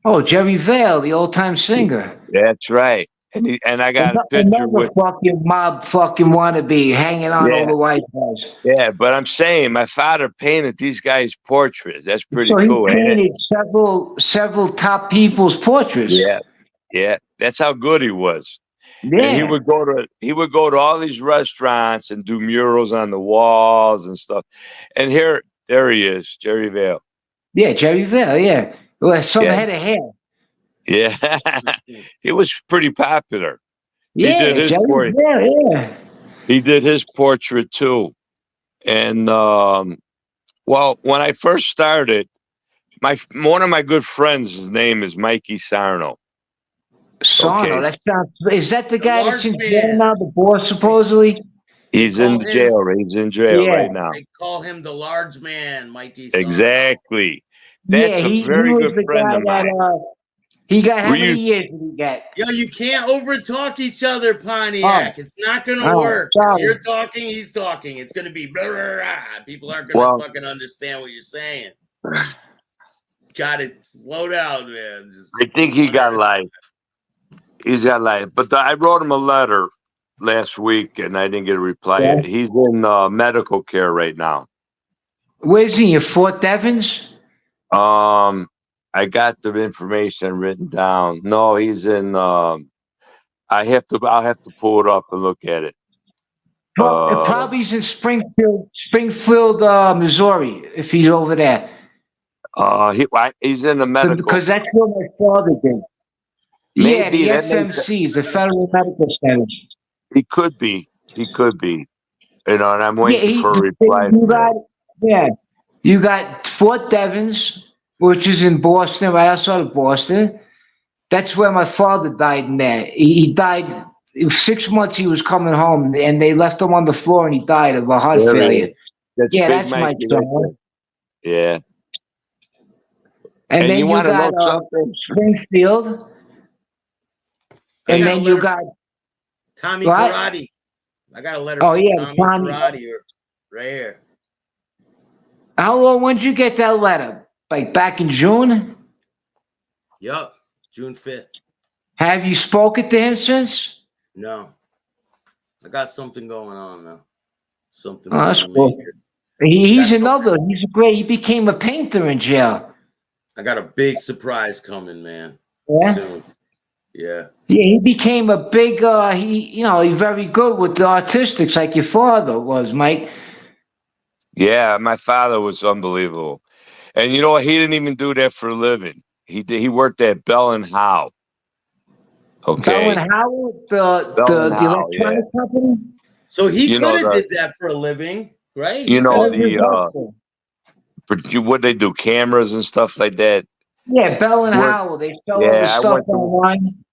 [SPEAKER 2] Oh, Jerry Vale, the old-time singer.
[SPEAKER 3] That's right. and I got a picture
[SPEAKER 2] Another
[SPEAKER 3] with.
[SPEAKER 2] fucking mob fucking wannabe hanging on
[SPEAKER 3] Yeah,
[SPEAKER 2] over white guys.
[SPEAKER 3] yeah. But I'm saying my father painted these guys' portraits. That's pretty
[SPEAKER 2] So he
[SPEAKER 3] cool, ain't it?
[SPEAKER 2] painted several top people's portraits.
[SPEAKER 3] Yeah, yeah. That's how good he was. And
[SPEAKER 2] Yeah,
[SPEAKER 3] he would go to all these restaurants and do murals on the walls and stuff. And there he is, Jerry Vale.
[SPEAKER 2] yeah, Jerry Vale, yeah. Well, some
[SPEAKER 3] Yeah,
[SPEAKER 2] head of hair.
[SPEAKER 3] yeah. He was pretty popular. He did
[SPEAKER 2] Yeah,
[SPEAKER 3] his
[SPEAKER 2] Jerry
[SPEAKER 3] portrait.
[SPEAKER 2] Vale, yeah.
[SPEAKER 3] He did his portrait too. And well, when I first started, one of my good friends, his name is Mikey Sarno.
[SPEAKER 2] Sarno,
[SPEAKER 3] Okay,
[SPEAKER 2] that sounds. Is that the
[SPEAKER 1] The
[SPEAKER 2] guy that's
[SPEAKER 1] large
[SPEAKER 2] in jail
[SPEAKER 1] man.
[SPEAKER 2] now? The boss,
[SPEAKER 1] They,
[SPEAKER 2] supposedly.
[SPEAKER 1] they
[SPEAKER 3] he's in
[SPEAKER 1] call
[SPEAKER 3] the
[SPEAKER 1] him.
[SPEAKER 3] jail. He's in jail
[SPEAKER 2] Yeah,
[SPEAKER 3] right now.
[SPEAKER 1] They call him the large man, Mikey Sarno.
[SPEAKER 3] Exactly.
[SPEAKER 2] yeah.
[SPEAKER 3] That's a
[SPEAKER 2] He
[SPEAKER 3] very
[SPEAKER 2] was
[SPEAKER 3] good
[SPEAKER 2] the
[SPEAKER 3] friend
[SPEAKER 2] guy
[SPEAKER 3] of mine.
[SPEAKER 2] that he got.
[SPEAKER 3] Were
[SPEAKER 2] How many
[SPEAKER 3] you?
[SPEAKER 2] years did he get?
[SPEAKER 1] Yo, you can't overtalk each other,
[SPEAKER 2] Oh,
[SPEAKER 1] Pontiac. It's not gonna
[SPEAKER 2] oh,
[SPEAKER 1] work. If
[SPEAKER 2] sorry.
[SPEAKER 1] you're talking, he's talking. It's gonna be blah, blah, blah. People aren't gonna
[SPEAKER 3] Well,
[SPEAKER 1] fucking understand what you're saying. Try to slow down, man. Just
[SPEAKER 3] I think he got life. He's got life. But I wrote him a letter last week, and I didn't get a reply
[SPEAKER 2] Yeah.
[SPEAKER 3] yet. He's in medical care right now.
[SPEAKER 2] Where's he? In Fort Devens?
[SPEAKER 3] I got the information written down. No, he's in. I'll have to pull it up and look at it.
[SPEAKER 2] Probably he's in Springfield, Missouri. If he's over there,
[SPEAKER 3] He's in the medical.
[SPEAKER 2] because that's where my father did. Yeah,
[SPEAKER 3] Maybe
[SPEAKER 2] the
[SPEAKER 3] that makes
[SPEAKER 2] FMCs, the Federal Medical Centers.
[SPEAKER 3] he could be. He could be. You know, and I'm
[SPEAKER 2] Yeah,
[SPEAKER 3] waiting for a reply
[SPEAKER 2] you
[SPEAKER 3] from
[SPEAKER 2] got,
[SPEAKER 3] him.
[SPEAKER 2] yeah, you got Fort Devens, which is in Boston, right outside of Boston. That's where my father died in there. He died 6 months. He was coming home, and they left him on the floor, and he died of a heart
[SPEAKER 3] There he
[SPEAKER 2] failure.
[SPEAKER 3] is. That's
[SPEAKER 2] Yeah,
[SPEAKER 3] Big
[SPEAKER 2] that's my
[SPEAKER 3] Mikey right
[SPEAKER 2] son.
[SPEAKER 3] there. Yeah.
[SPEAKER 2] And
[SPEAKER 3] And
[SPEAKER 2] then
[SPEAKER 3] you
[SPEAKER 2] you
[SPEAKER 3] want to know
[SPEAKER 2] got
[SPEAKER 3] something?
[SPEAKER 2] Springfield,
[SPEAKER 1] I
[SPEAKER 2] and
[SPEAKER 1] got a
[SPEAKER 2] then you
[SPEAKER 1] letter
[SPEAKER 2] got
[SPEAKER 1] from Tommy
[SPEAKER 2] what?
[SPEAKER 1] Karate. I got a letter
[SPEAKER 2] Oh
[SPEAKER 1] from
[SPEAKER 2] yeah,
[SPEAKER 1] Tommy
[SPEAKER 2] Tommy.
[SPEAKER 1] Karate right here.
[SPEAKER 2] How long? When did you get that letter? Like back in June?
[SPEAKER 1] Yup, June 5th.
[SPEAKER 2] Have you spoken to him since?
[SPEAKER 1] No, I got something going on now. Something
[SPEAKER 2] Oh, that's
[SPEAKER 1] pretty
[SPEAKER 2] cool.
[SPEAKER 1] major.
[SPEAKER 2] He's
[SPEAKER 1] That's
[SPEAKER 2] another. He's a great. He became a painter in jail.
[SPEAKER 1] I got a big surprise coming, man.
[SPEAKER 2] Yeah.
[SPEAKER 1] Soon. Yeah.
[SPEAKER 2] Yeah, he became a big. He's very good with the artistics, like your father was, Mike.
[SPEAKER 3] Yeah, my father was unbelievable. And you know what? He didn't even do that for a living. He worked at Bell and Howe.
[SPEAKER 2] Bell
[SPEAKER 3] Okay.
[SPEAKER 2] and Howard, the
[SPEAKER 3] Bell
[SPEAKER 2] the
[SPEAKER 3] and
[SPEAKER 2] the
[SPEAKER 3] Howe, yeah.
[SPEAKER 2] electronic company.
[SPEAKER 1] So he
[SPEAKER 3] You
[SPEAKER 1] could
[SPEAKER 3] know
[SPEAKER 1] have did that for a living, right? He could
[SPEAKER 2] That
[SPEAKER 1] have.
[SPEAKER 2] was his hustle.
[SPEAKER 3] what they do, cameras and stuff like that.
[SPEAKER 2] Yeah, Bell and
[SPEAKER 3] Work.
[SPEAKER 2] Howell. They sell all the
[SPEAKER 3] Yeah, I
[SPEAKER 2] stuff
[SPEAKER 3] went to.
[SPEAKER 2] online.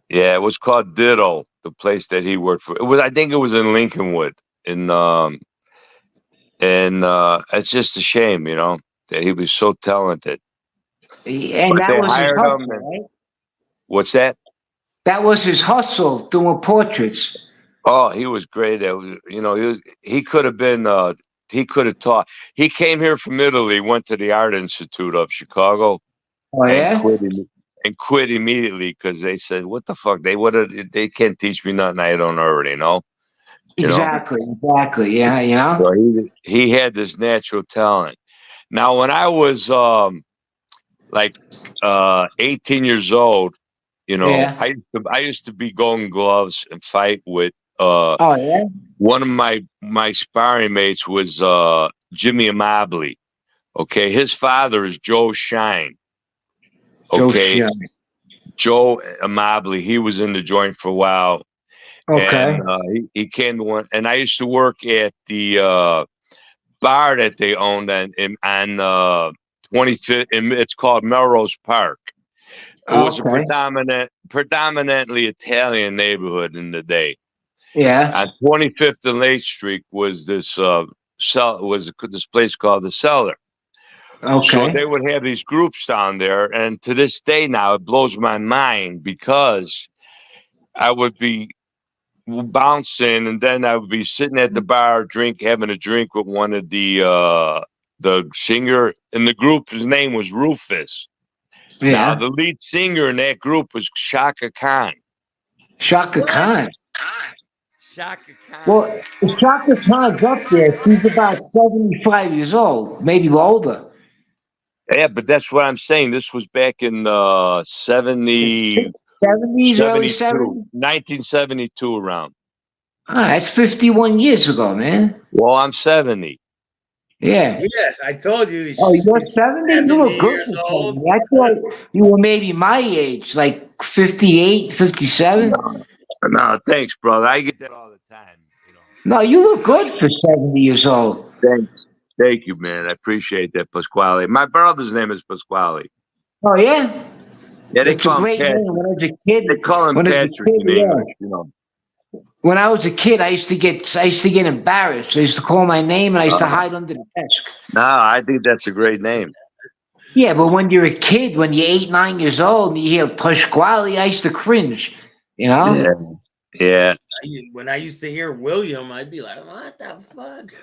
[SPEAKER 3] Yeah, it was called Ditto, the place that he worked for. It was, I think, it was in Lincolnwood, and it's just a shame, that he was so talented.
[SPEAKER 2] And
[SPEAKER 3] But
[SPEAKER 2] that
[SPEAKER 3] they
[SPEAKER 2] was his
[SPEAKER 3] hired him.
[SPEAKER 2] hustle, right?
[SPEAKER 3] What's that?
[SPEAKER 2] That was his hustle, doing portraits.
[SPEAKER 3] Oh, he was great. He could have been. He could have taught. He came here from Italy, went to the Art Institute of Chicago,
[SPEAKER 2] Oh
[SPEAKER 3] and
[SPEAKER 2] yeah.
[SPEAKER 3] quit immediately because they said, "What the fuck? They can't teach me nothing I don't already know."
[SPEAKER 2] Exactly. Yeah,
[SPEAKER 3] So he had this natural talent. Now, when I was like 18 years old,
[SPEAKER 2] Yeah.
[SPEAKER 3] I used to be Golden Gloves and fight with
[SPEAKER 2] Oh yeah.
[SPEAKER 3] one of my sparring mates was Jimmy Amabile. Okay, his father is Joe Shine. Okay, Joe Amabile. He was in the joint for a while,
[SPEAKER 2] Okay.
[SPEAKER 3] and he came to one. And I used to work at the bar that they owned on 25th. It's called Melrose Park. It was a
[SPEAKER 2] Okay.
[SPEAKER 3] predominantly Italian neighborhood in the day.
[SPEAKER 2] Yeah.
[SPEAKER 3] On 25th and Lake Street was this this place called the Cellar.
[SPEAKER 2] Okay.
[SPEAKER 3] So they would have these groups down there, and to this day now it blows my mind because I would be bouncing, and then I would be sitting at the bar, having a drink with one of the singer in the group. His name was Rufus. Now
[SPEAKER 2] Yeah.
[SPEAKER 3] the lead singer in that group was Shaka Khan.
[SPEAKER 2] Shaka
[SPEAKER 1] What?
[SPEAKER 2] Khan.
[SPEAKER 3] Shaka Khan.
[SPEAKER 2] Well, Shaka Khan's up there. She's about 75 years old, maybe older.
[SPEAKER 3] Yeah, but that's what I'm saying. This was back in
[SPEAKER 2] 70s, early
[SPEAKER 3] 72,
[SPEAKER 2] 70s.
[SPEAKER 3] 1972 around.
[SPEAKER 2] Ah, that's 51 years ago, man.
[SPEAKER 3] Well, I'm 70.
[SPEAKER 2] Yeah.
[SPEAKER 1] Yeah, I told you
[SPEAKER 2] Oh, you're
[SPEAKER 1] she's
[SPEAKER 2] 70? You
[SPEAKER 1] 70
[SPEAKER 2] look good
[SPEAKER 1] years
[SPEAKER 2] for
[SPEAKER 1] old.
[SPEAKER 2] 70. I thought you were maybe my age, like 58, 57.
[SPEAKER 3] No, no, thanks, brother. I get that all the time.
[SPEAKER 2] No, you look good for 70 years old.
[SPEAKER 3] Thanks. Thank you, man. I appreciate that, Pasquale. My brother's name is Pasquale.
[SPEAKER 2] Oh, yeah?
[SPEAKER 3] Yeah, they
[SPEAKER 2] It's a
[SPEAKER 3] call him
[SPEAKER 2] great name.
[SPEAKER 3] Patrick.
[SPEAKER 2] When I was a kid,
[SPEAKER 3] They call him
[SPEAKER 2] when I was a
[SPEAKER 3] Patrick
[SPEAKER 2] kid,
[SPEAKER 3] in
[SPEAKER 2] yeah.
[SPEAKER 3] English.
[SPEAKER 2] When I was a kid, I used to get embarrassed. I used to call my name and I used to hide under the desk.
[SPEAKER 3] No, I think that's a great name.
[SPEAKER 2] Yeah, but when you're a kid, when you're 8, 9 years old, and you hear Pasquale, I used to cringe. You know?
[SPEAKER 3] Yeah. Yeah.
[SPEAKER 1] When I used to hear William, I'd be like, "What the fuck?"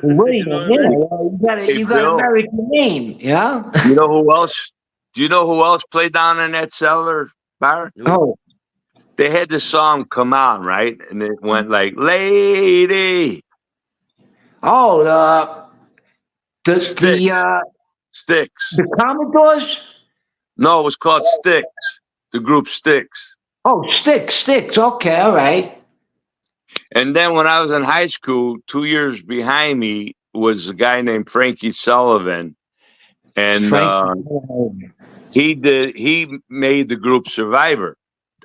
[SPEAKER 2] William,
[SPEAKER 1] You know what I
[SPEAKER 2] yeah,
[SPEAKER 1] mean?
[SPEAKER 2] well,
[SPEAKER 3] Hey,
[SPEAKER 2] you got
[SPEAKER 3] Bill,
[SPEAKER 2] American name, you know?
[SPEAKER 3] you know who else? Do you know who else played down in that cellar bar?
[SPEAKER 2] Oh,
[SPEAKER 3] They had the song come on, right? And it went like, Lady
[SPEAKER 2] oh,
[SPEAKER 3] Stick, Sticks.
[SPEAKER 2] the Commodores.
[SPEAKER 3] No, it was called Sticks. The group Sticks.
[SPEAKER 2] Oh, sticks. Okay, all right.
[SPEAKER 3] And then when I was in high school, 2 years behind me was a guy named Frankie Sullivan. And
[SPEAKER 2] Frank.
[SPEAKER 3] he made the group Survivor.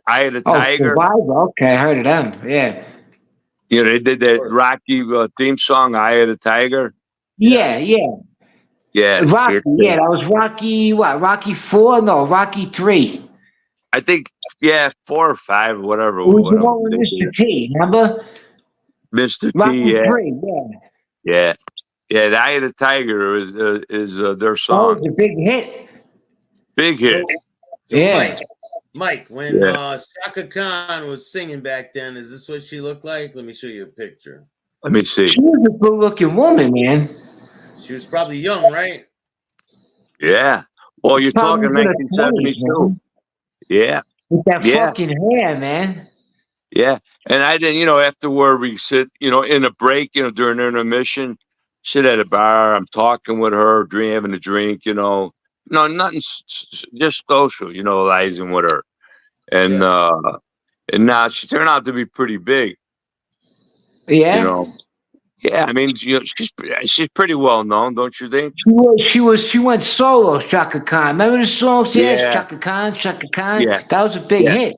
[SPEAKER 3] I Had a
[SPEAKER 2] Oh,
[SPEAKER 3] Tiger.
[SPEAKER 2] Survivor. Okay, I heard of them. Yeah.
[SPEAKER 3] You know, they did that Rocky theme song, I Had a Tiger.
[SPEAKER 2] Yeah.
[SPEAKER 3] Yeah.
[SPEAKER 2] Rocky. Yeah, that was Rocky. What? Rocky 4? No, Rocky 3.
[SPEAKER 3] I think, 4 or 5, whatever.
[SPEAKER 2] It was the one with
[SPEAKER 3] they
[SPEAKER 2] Mr.
[SPEAKER 3] did.
[SPEAKER 2] T. Remember?
[SPEAKER 3] Mr.
[SPEAKER 2] Rocky
[SPEAKER 3] T, yeah.
[SPEAKER 2] 3. Yeah.
[SPEAKER 3] Yeah. Yeah, the Eye of the Tiger is their
[SPEAKER 2] That
[SPEAKER 3] song.
[SPEAKER 2] was a big hit.
[SPEAKER 3] Big hit.
[SPEAKER 1] So
[SPEAKER 2] Yeah.
[SPEAKER 1] Mike, when
[SPEAKER 3] Yeah.
[SPEAKER 1] Shaka Khan was singing back then, is this what she looked like? Let me show you a picture.
[SPEAKER 3] Let me see.
[SPEAKER 2] She was a good-looking woman, man.
[SPEAKER 1] She was probably young, right?
[SPEAKER 3] Yeah. Well, you're
[SPEAKER 2] Probably
[SPEAKER 3] talking
[SPEAKER 2] in her 20s,
[SPEAKER 3] 1972.
[SPEAKER 2] man.
[SPEAKER 3] Yeah.
[SPEAKER 2] With that
[SPEAKER 3] Yeah.
[SPEAKER 2] fucking hair, man.
[SPEAKER 3] Yeah. And I didn't, afterward we sit, in a break, during intermission, sit at a bar. I'm talking with her, having a drink, no, nothing, just social, liaising with her. And, and now she turned out to be pretty big,
[SPEAKER 2] Yeah.
[SPEAKER 3] Yeah, I mean, she's pretty well known, don't you think?
[SPEAKER 2] She went solo, Shaka Khan. Remember the song she had,
[SPEAKER 3] Yeah.
[SPEAKER 2] Shaka Khan?
[SPEAKER 3] Yeah.
[SPEAKER 2] That was a big
[SPEAKER 3] Yeah.
[SPEAKER 2] hit.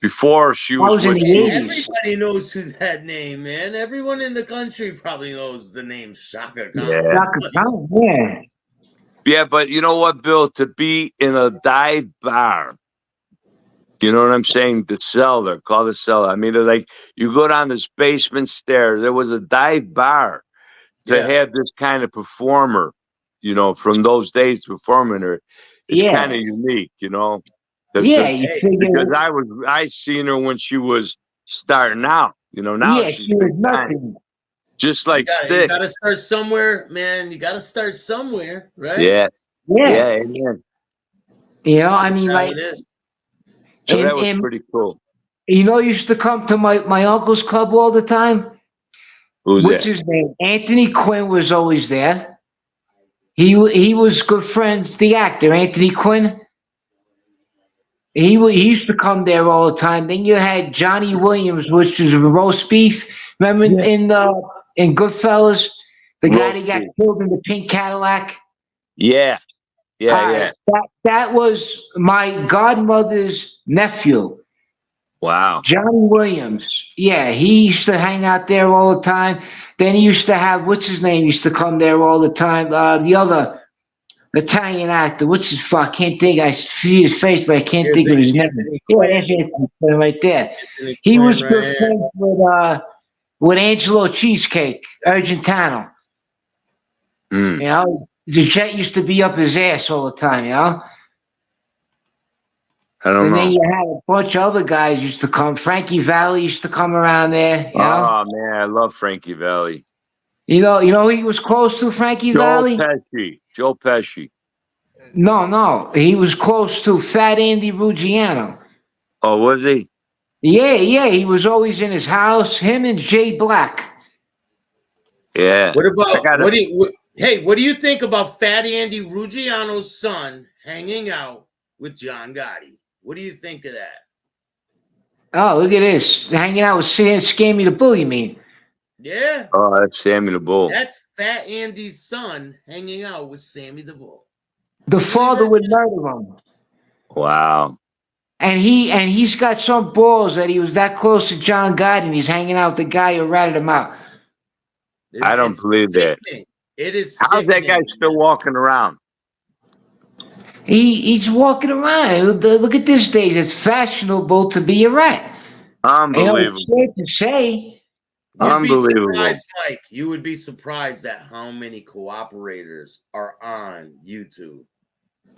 [SPEAKER 3] Before she was
[SPEAKER 2] was in
[SPEAKER 3] with
[SPEAKER 2] the
[SPEAKER 1] Hey,
[SPEAKER 2] 80s.
[SPEAKER 1] everybody knows who that name, man. Everyone in the country probably knows the name Shaka Khan.
[SPEAKER 3] Yeah.
[SPEAKER 2] Shaka Khan, yeah.
[SPEAKER 3] Yeah, but you know what, Bill? To be in a dive bar, you know what I'm saying? The cellar, call the cellar. I mean, they're like you go down this basement stairs. There was a dive bar to
[SPEAKER 1] Yeah.
[SPEAKER 3] have this kind of performer, from those days performing her. It's
[SPEAKER 2] Yeah.
[SPEAKER 3] kind of unique,
[SPEAKER 2] Yeah, you
[SPEAKER 1] Hey,
[SPEAKER 2] figure.
[SPEAKER 3] because I seen her when she was starting out. Now
[SPEAKER 2] Yeah,
[SPEAKER 3] she's
[SPEAKER 2] she was
[SPEAKER 3] big time.
[SPEAKER 2] nothing.
[SPEAKER 3] Just like
[SPEAKER 1] you
[SPEAKER 3] Stick.
[SPEAKER 1] gotta start somewhere, man. You gotta start somewhere, right?
[SPEAKER 3] Yeah.
[SPEAKER 2] Yeah.
[SPEAKER 3] Yeah, amen.
[SPEAKER 2] I mean,
[SPEAKER 1] That's how
[SPEAKER 2] like,
[SPEAKER 1] it is.
[SPEAKER 3] So that was
[SPEAKER 2] and
[SPEAKER 3] pretty cool.
[SPEAKER 2] used to come to my uncle's club all the time.
[SPEAKER 3] Who's
[SPEAKER 2] What's
[SPEAKER 3] that?
[SPEAKER 2] his name? Anthony Quinn was always there. He was good friends. The actor Anthony Quinn. He used to come there all the time. Then you had Johnny Williams, which was roast beef. Remember in Goodfellas, the guy
[SPEAKER 3] Roast
[SPEAKER 2] that got
[SPEAKER 3] beef.
[SPEAKER 2] killed in the pink Cadillac.
[SPEAKER 3] Yeah. Yeah,
[SPEAKER 2] All
[SPEAKER 3] yeah.
[SPEAKER 2] right, that was my godmother's nephew,
[SPEAKER 3] Wow.
[SPEAKER 2] Johnny Williams. Yeah, he used to hang out there all the time. Then he used to have what's his name? Used to come there all the time. The other Italian actor, what's his fuck? Can't think. I see his face, but I can't think of his name. Yeah, that's Anthony Quinn right there. He was good friends with Angelo Cheesecake, Argentino.
[SPEAKER 3] Mm.
[SPEAKER 2] The jet used to be up his ass all the time.
[SPEAKER 3] I don't
[SPEAKER 2] And
[SPEAKER 3] know.
[SPEAKER 2] then you had a bunch of other guys used to come. Frankie Valli used to come around there.
[SPEAKER 3] Oh man, I love Frankie Valli.
[SPEAKER 2] You know who he was close to, Frankie Valli?
[SPEAKER 3] Joe Pesci.
[SPEAKER 2] No, he was close to Fat Andy Ruggiano.
[SPEAKER 3] Oh, was he?
[SPEAKER 2] Yeah. He was always in his house. Him and Jay Black.
[SPEAKER 3] Yeah.
[SPEAKER 1] What about
[SPEAKER 3] I gotta,
[SPEAKER 1] what do you think about Fat Andy Ruggiano's son hanging out with John Gotti? What do you think of that?
[SPEAKER 2] Oh, look at this. Hanging out with Scammy the Bull, you mean?
[SPEAKER 1] Yeah,
[SPEAKER 3] oh, that's Sammy the Bull.
[SPEAKER 1] that's Fat Andy's son hanging out with Sammy the Bull.
[SPEAKER 2] The
[SPEAKER 1] Can you
[SPEAKER 2] father would
[SPEAKER 1] imagine?
[SPEAKER 2] murder him.
[SPEAKER 3] Wow.
[SPEAKER 2] And he's got some balls that he was that close to John Gotti and he's hanging out with the guy who ratted him out.
[SPEAKER 3] I don't
[SPEAKER 1] It's
[SPEAKER 3] believe that.
[SPEAKER 1] sickening. It is
[SPEAKER 3] How's that guy
[SPEAKER 1] sickening.
[SPEAKER 3] still walking around?
[SPEAKER 2] He's walking around. Look at this day. It's fashionable to be a rat. You know, it's
[SPEAKER 3] Unbelievable.
[SPEAKER 2] safe to say.
[SPEAKER 1] You'd be
[SPEAKER 3] Unbelievable.
[SPEAKER 1] surprised, Mike. You would be surprised at how many cooperators are on YouTube.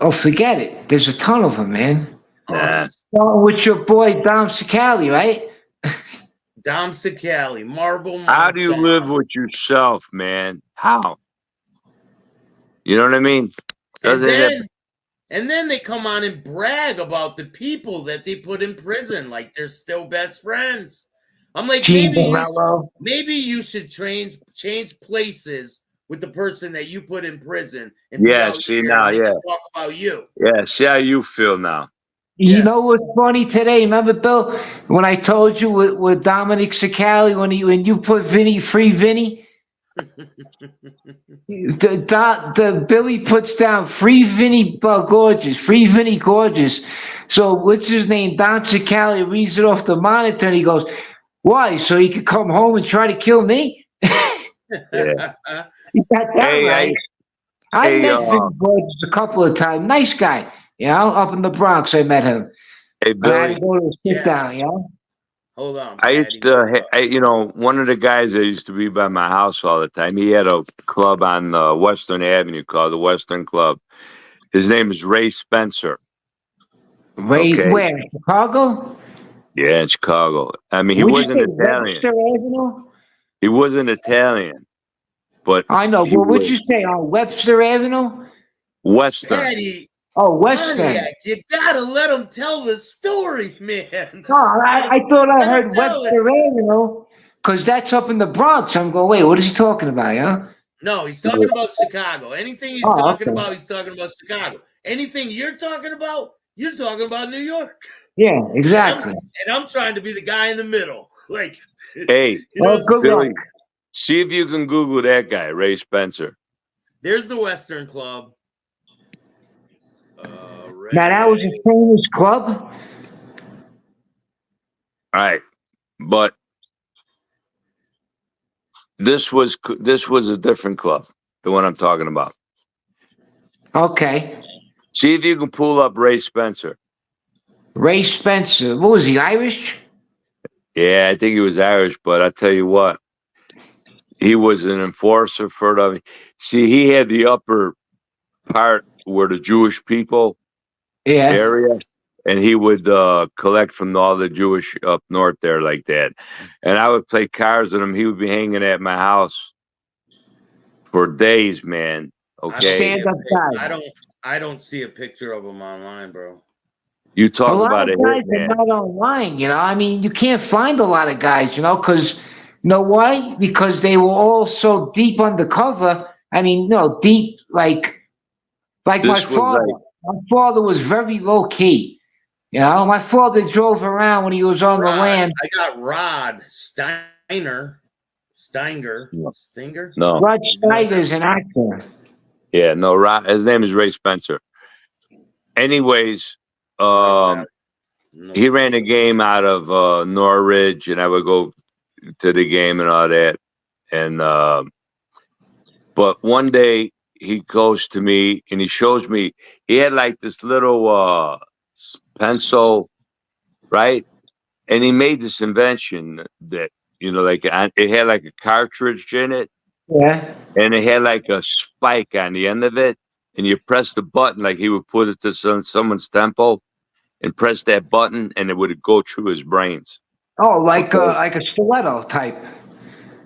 [SPEAKER 2] Oh, forget it. There's a ton of them, man.
[SPEAKER 3] Yeah.
[SPEAKER 2] Starting with your boy Dom Sicali, right?
[SPEAKER 1] Dom Sicali, Marble.
[SPEAKER 3] How do you
[SPEAKER 1] Dom.
[SPEAKER 3] live with yourself, man? How? You know what I mean?
[SPEAKER 1] And then they come on and brag about the people that they put in prison, like they're still best friends. I'm like, maybe you should change places with the person that you put in prison and be
[SPEAKER 3] Yeah,
[SPEAKER 1] out
[SPEAKER 3] see
[SPEAKER 1] here
[SPEAKER 3] now,
[SPEAKER 1] and they
[SPEAKER 3] yeah.
[SPEAKER 1] can talk about you.
[SPEAKER 3] Yeah, see how you feel now.
[SPEAKER 2] You
[SPEAKER 1] Yeah.
[SPEAKER 2] know what's funny today? Remember, Bill, when I told you with Dominic Sicali when you put Free Vinny? The Billy puts down Free Vinny Gorgeous, Free Vinny Gorgeous. So what's his name? Don Sicali reads it off the monitor and he goes, "Why? So he could come home and try to kill me?"
[SPEAKER 3] Yeah.
[SPEAKER 2] He got that
[SPEAKER 3] Hey,
[SPEAKER 2] right. I
[SPEAKER 3] hey,
[SPEAKER 2] met Vinny Gorgeous a couple of times. Nice guy, you know, up in the Bronx. I met him.
[SPEAKER 3] Hey,
[SPEAKER 2] But I had
[SPEAKER 3] Billy.
[SPEAKER 2] to go to a sit down, you know.
[SPEAKER 1] Hold on.
[SPEAKER 3] I
[SPEAKER 1] Patty.
[SPEAKER 3] used to, you know, one of the guys that used to be by my house all the time, he had a club on Western Avenue called the Western Club. His name is Ray Spencer. Okay.
[SPEAKER 2] Where? Chicago?
[SPEAKER 3] Yeah, in Chicago. I mean, he
[SPEAKER 2] Would you
[SPEAKER 3] wasn't
[SPEAKER 2] say
[SPEAKER 3] Italian.
[SPEAKER 2] Webster Avenue?
[SPEAKER 3] He wasn't Italian, but
[SPEAKER 2] I know,
[SPEAKER 3] he
[SPEAKER 2] but what'd
[SPEAKER 3] was
[SPEAKER 2] you say on Webster Avenue?
[SPEAKER 3] Western.
[SPEAKER 1] Patty,
[SPEAKER 2] Oh, Western.
[SPEAKER 1] Pontiac, you gotta let him tell the story, man.
[SPEAKER 2] No, I thought I
[SPEAKER 1] Let him
[SPEAKER 2] heard
[SPEAKER 1] tell it.
[SPEAKER 2] Webster Avenue because that's up in the Bronx. I'm going, wait, what is he talking about, yeah?
[SPEAKER 1] No, he's talking about Chicago. Anything he's
[SPEAKER 2] Oh,
[SPEAKER 1] talking
[SPEAKER 2] okay.
[SPEAKER 1] about, he's talking about Chicago. Anything you're talking about New York.
[SPEAKER 2] Yeah, exactly.
[SPEAKER 1] And I'm trying to be the guy in the middle. Like,
[SPEAKER 3] Hey,
[SPEAKER 1] you know,
[SPEAKER 2] good
[SPEAKER 3] Billy,
[SPEAKER 2] luck.
[SPEAKER 3] see if you can Google that guy, Ray Spencer.
[SPEAKER 1] there's the Western Club.
[SPEAKER 2] Now, that was a famous club?
[SPEAKER 3] All right, but this was a different club, the one I'm talking about.
[SPEAKER 2] Okay.
[SPEAKER 3] See if you can pull up Ray Spencer.
[SPEAKER 2] Ray Spencer. What was he, Irish?
[SPEAKER 3] Yeah, I think he was Irish, but I tell you what, he was an enforcer for the. See, he had the upper part where the Jewish people
[SPEAKER 2] Yeah.
[SPEAKER 3] area, and he would collect from all the Jewish up north there like that. And I would play cards with him. He would be hanging at my house for days, man. Okay,
[SPEAKER 2] Stand-up guy.
[SPEAKER 1] I don't see a picture of him online, bro.
[SPEAKER 3] you
[SPEAKER 2] A
[SPEAKER 3] talk
[SPEAKER 2] lot
[SPEAKER 3] about
[SPEAKER 2] of
[SPEAKER 3] a
[SPEAKER 2] guys
[SPEAKER 3] hit,
[SPEAKER 2] are
[SPEAKER 3] man.
[SPEAKER 2] not online, you know. I mean, you can't find a lot of guys, you know, because you know why? Because they were all so deep undercover. I mean, no, deep like my
[SPEAKER 3] This was
[SPEAKER 2] father.
[SPEAKER 3] like,
[SPEAKER 2] My father was very low key. You know, my father drove around when he was on the land.
[SPEAKER 1] I got Rod Steiner. Stinger.
[SPEAKER 3] No.
[SPEAKER 1] Stinger?
[SPEAKER 3] no,
[SPEAKER 2] Rod Schneider's an actor.
[SPEAKER 3] yeah, no. His name is Ray Spencer. Anyways,
[SPEAKER 1] No
[SPEAKER 3] he ran a
[SPEAKER 1] picture.
[SPEAKER 3] game out of Norridge, and I would go to the game and all that. And but one day he goes to me and he shows me he had like this little pencil, right? And he made this invention that like it had like a cartridge in it,
[SPEAKER 2] Yeah.
[SPEAKER 3] and it had like a spike on the end of it, and you press the button like he would put it to someone's temple, and press that button, and it would go through his brains.
[SPEAKER 2] Oh, like a stiletto type.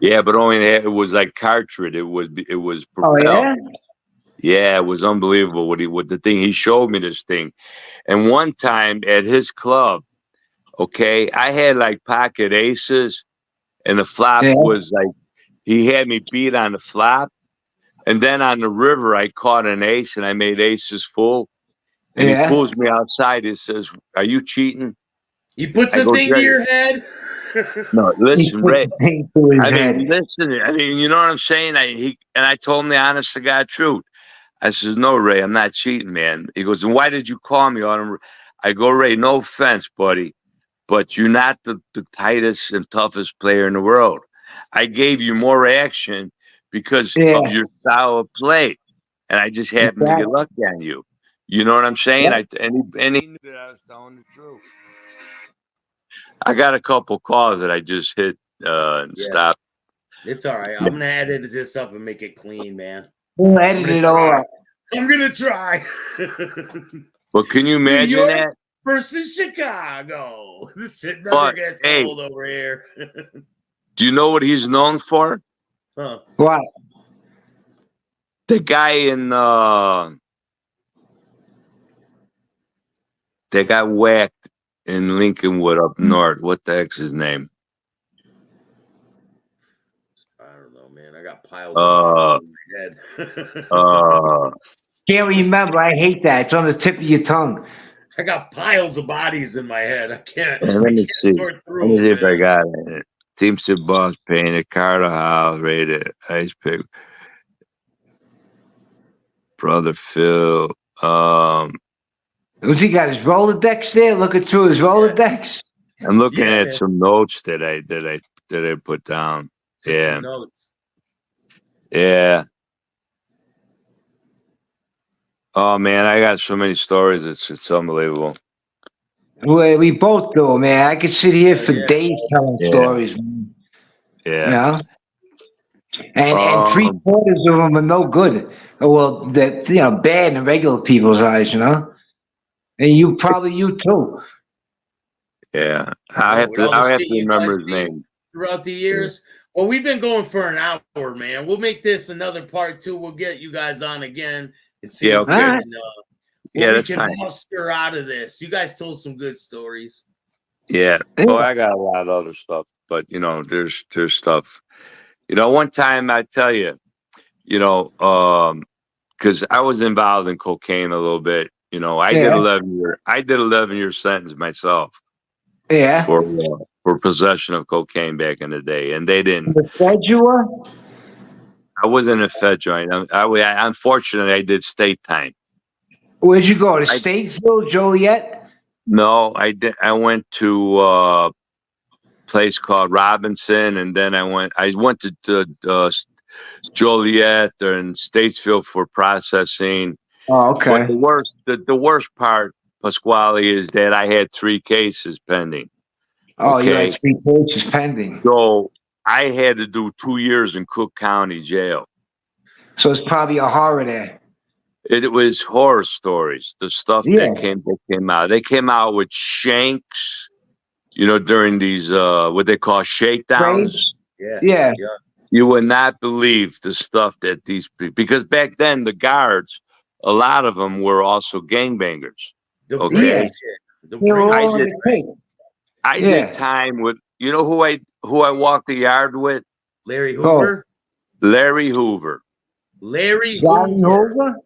[SPEAKER 3] Yeah, but only it was like cartridge. It was
[SPEAKER 2] Oh
[SPEAKER 3] propelled.
[SPEAKER 2] yeah.
[SPEAKER 3] Yeah, it was unbelievable what the thing he showed me this thing. And one time at his club, Okay, I had like pocket aces, and the flop
[SPEAKER 2] Yeah.
[SPEAKER 3] was like he had me beat on the flop, and then on the river I caught an ace and I made aces full, and he
[SPEAKER 2] Yeah.
[SPEAKER 3] pulls me outside. He says, "Are you cheating?"
[SPEAKER 1] He puts
[SPEAKER 3] I
[SPEAKER 1] a
[SPEAKER 3] go,
[SPEAKER 1] thing to
[SPEAKER 3] "Jerry,
[SPEAKER 1] your head.
[SPEAKER 3] no,
[SPEAKER 2] He
[SPEAKER 3] listen,
[SPEAKER 2] put
[SPEAKER 3] Ray.
[SPEAKER 2] the thing to his
[SPEAKER 3] I mean,
[SPEAKER 2] head.
[SPEAKER 3] listen. I mean, you know what I'm saying?" I told him the honest to God truth. I says, "No, Ray, I'm not cheating, man." He goes, "And why did you call me on him?" I go, "Ray, no offense, buddy, but you're not the tightest and toughest player in the world. I gave you more action because of
[SPEAKER 2] Yeah.
[SPEAKER 3] your style of play, and I just happened to get
[SPEAKER 2] Exactly.
[SPEAKER 3] lucky on you." You know what I'm saying?
[SPEAKER 2] Yep.
[SPEAKER 3] And he knew that I was telling the truth. I got a couple calls that I just hit and
[SPEAKER 1] Yeah,
[SPEAKER 3] stopped.
[SPEAKER 1] it's all right. I'm gonna edit this up and make it clean, man.
[SPEAKER 2] We'll
[SPEAKER 1] I'm
[SPEAKER 2] edit
[SPEAKER 1] gonna
[SPEAKER 2] it all
[SPEAKER 1] try.
[SPEAKER 2] up.
[SPEAKER 1] I'm gonna try.
[SPEAKER 3] But can you
[SPEAKER 1] New
[SPEAKER 3] imagine
[SPEAKER 1] York
[SPEAKER 3] that?
[SPEAKER 1] versus Chicago. This shit never
[SPEAKER 3] But
[SPEAKER 1] gets
[SPEAKER 3] hey,
[SPEAKER 1] old over here.
[SPEAKER 3] do you know what he's known for?
[SPEAKER 1] Huh.
[SPEAKER 2] What?
[SPEAKER 3] The guy in that got whacked in Lincolnwood up north. What the heck's his name?
[SPEAKER 1] I don't know, man. I got piles of bodies
[SPEAKER 3] Uh,
[SPEAKER 1] in my head.
[SPEAKER 3] uh,
[SPEAKER 2] Can't remember. I hate that. It's on the tip of your tongue.
[SPEAKER 1] I got piles of bodies in my head. I can't
[SPEAKER 3] let me see.
[SPEAKER 1] sort
[SPEAKER 3] Let
[SPEAKER 1] through
[SPEAKER 3] me
[SPEAKER 1] them,
[SPEAKER 3] see if I
[SPEAKER 1] man.
[SPEAKER 3] got it. Teamster Boss Painted, Carter House, Rated, Ice Pick, Brother Phil.
[SPEAKER 2] What's he got? His Rolodex there? Looking through his Rolodex?
[SPEAKER 3] I'm looking
[SPEAKER 1] Yeah,
[SPEAKER 3] at
[SPEAKER 1] man.
[SPEAKER 3] some notes that I put down.
[SPEAKER 1] Took
[SPEAKER 3] Yeah,
[SPEAKER 1] some notes.
[SPEAKER 3] yeah. Oh man, I got so many stories. It's unbelievable.
[SPEAKER 2] We both do, man. I could sit here
[SPEAKER 1] Oh,
[SPEAKER 2] for
[SPEAKER 1] yeah.
[SPEAKER 2] days telling
[SPEAKER 3] Yeah,
[SPEAKER 2] stories, man.
[SPEAKER 3] yeah.
[SPEAKER 2] You know? And three
[SPEAKER 3] Um,
[SPEAKER 2] quarters of them are no good. Well, that bad in regular people's eyes, you know. And you too.
[SPEAKER 3] yeah.
[SPEAKER 1] I know. With all the
[SPEAKER 3] I'll have
[SPEAKER 1] shit
[SPEAKER 3] to
[SPEAKER 1] you
[SPEAKER 3] remember
[SPEAKER 1] guys
[SPEAKER 3] his
[SPEAKER 1] seen
[SPEAKER 3] name.
[SPEAKER 1] throughout the
[SPEAKER 3] Yeah,
[SPEAKER 1] years. Well, we've been going for an hour, man. We'll make this another part 2. We'll get you guys on again and see
[SPEAKER 3] yeah,
[SPEAKER 1] what
[SPEAKER 2] All
[SPEAKER 1] we
[SPEAKER 3] okay.
[SPEAKER 2] right.
[SPEAKER 1] can
[SPEAKER 3] Yeah, that's fine.
[SPEAKER 1] muster out of this. You guys told some good stories.
[SPEAKER 3] Yeah.
[SPEAKER 2] Yeah.
[SPEAKER 3] Oh, I got a lot of other stuff, but there's stuff. One time I tell you, because I was involved in cocaine a little bit.
[SPEAKER 2] Yeah.
[SPEAKER 3] I did 11 year sentence myself
[SPEAKER 2] Yeah.
[SPEAKER 3] for possession of cocaine back in the day, and they didn't.
[SPEAKER 2] The Fed you were?
[SPEAKER 3] I wasn't a Fed joint. Unfortunately, I did state time.
[SPEAKER 2] Where'd you go? To
[SPEAKER 3] I
[SPEAKER 2] Statesville, Joliet?
[SPEAKER 3] No, I did. I went to a place called Robinson, and then I went to Joliet and Statesville for processing.
[SPEAKER 2] Oh,
[SPEAKER 3] But
[SPEAKER 2] okay.
[SPEAKER 3] the worst part, Pasquale, is that I had 3 cases pending.
[SPEAKER 2] Oh, you had
[SPEAKER 3] Okay,
[SPEAKER 2] 3 cases pending.
[SPEAKER 3] so I had to do 2 years in Cook County Jail.
[SPEAKER 2] So it's probably a horror there.
[SPEAKER 3] It was horror stories. The stuff
[SPEAKER 2] Yeah.
[SPEAKER 3] that came out. They came out with shanks. During these what they call
[SPEAKER 2] Brave?
[SPEAKER 3] shakedowns.
[SPEAKER 1] Yeah.
[SPEAKER 2] Yeah.
[SPEAKER 1] Yeah.
[SPEAKER 3] You would not believe the stuff that these people, because back then the guards, a lot of them were also gangbangers.
[SPEAKER 1] They'll bring
[SPEAKER 2] Yeah.
[SPEAKER 1] you
[SPEAKER 3] Okay,
[SPEAKER 1] shit. They'll
[SPEAKER 2] They were
[SPEAKER 1] bring you
[SPEAKER 3] I
[SPEAKER 2] all on
[SPEAKER 3] did
[SPEAKER 1] shit.
[SPEAKER 2] the tape.
[SPEAKER 3] I did
[SPEAKER 2] Yeah.
[SPEAKER 3] time with who I walked the yard with.
[SPEAKER 1] Larry
[SPEAKER 2] Oh,
[SPEAKER 1] Hoover.
[SPEAKER 3] Larry Hoover.
[SPEAKER 1] Larry
[SPEAKER 2] Johnny
[SPEAKER 1] Hoover.
[SPEAKER 2] Hoover?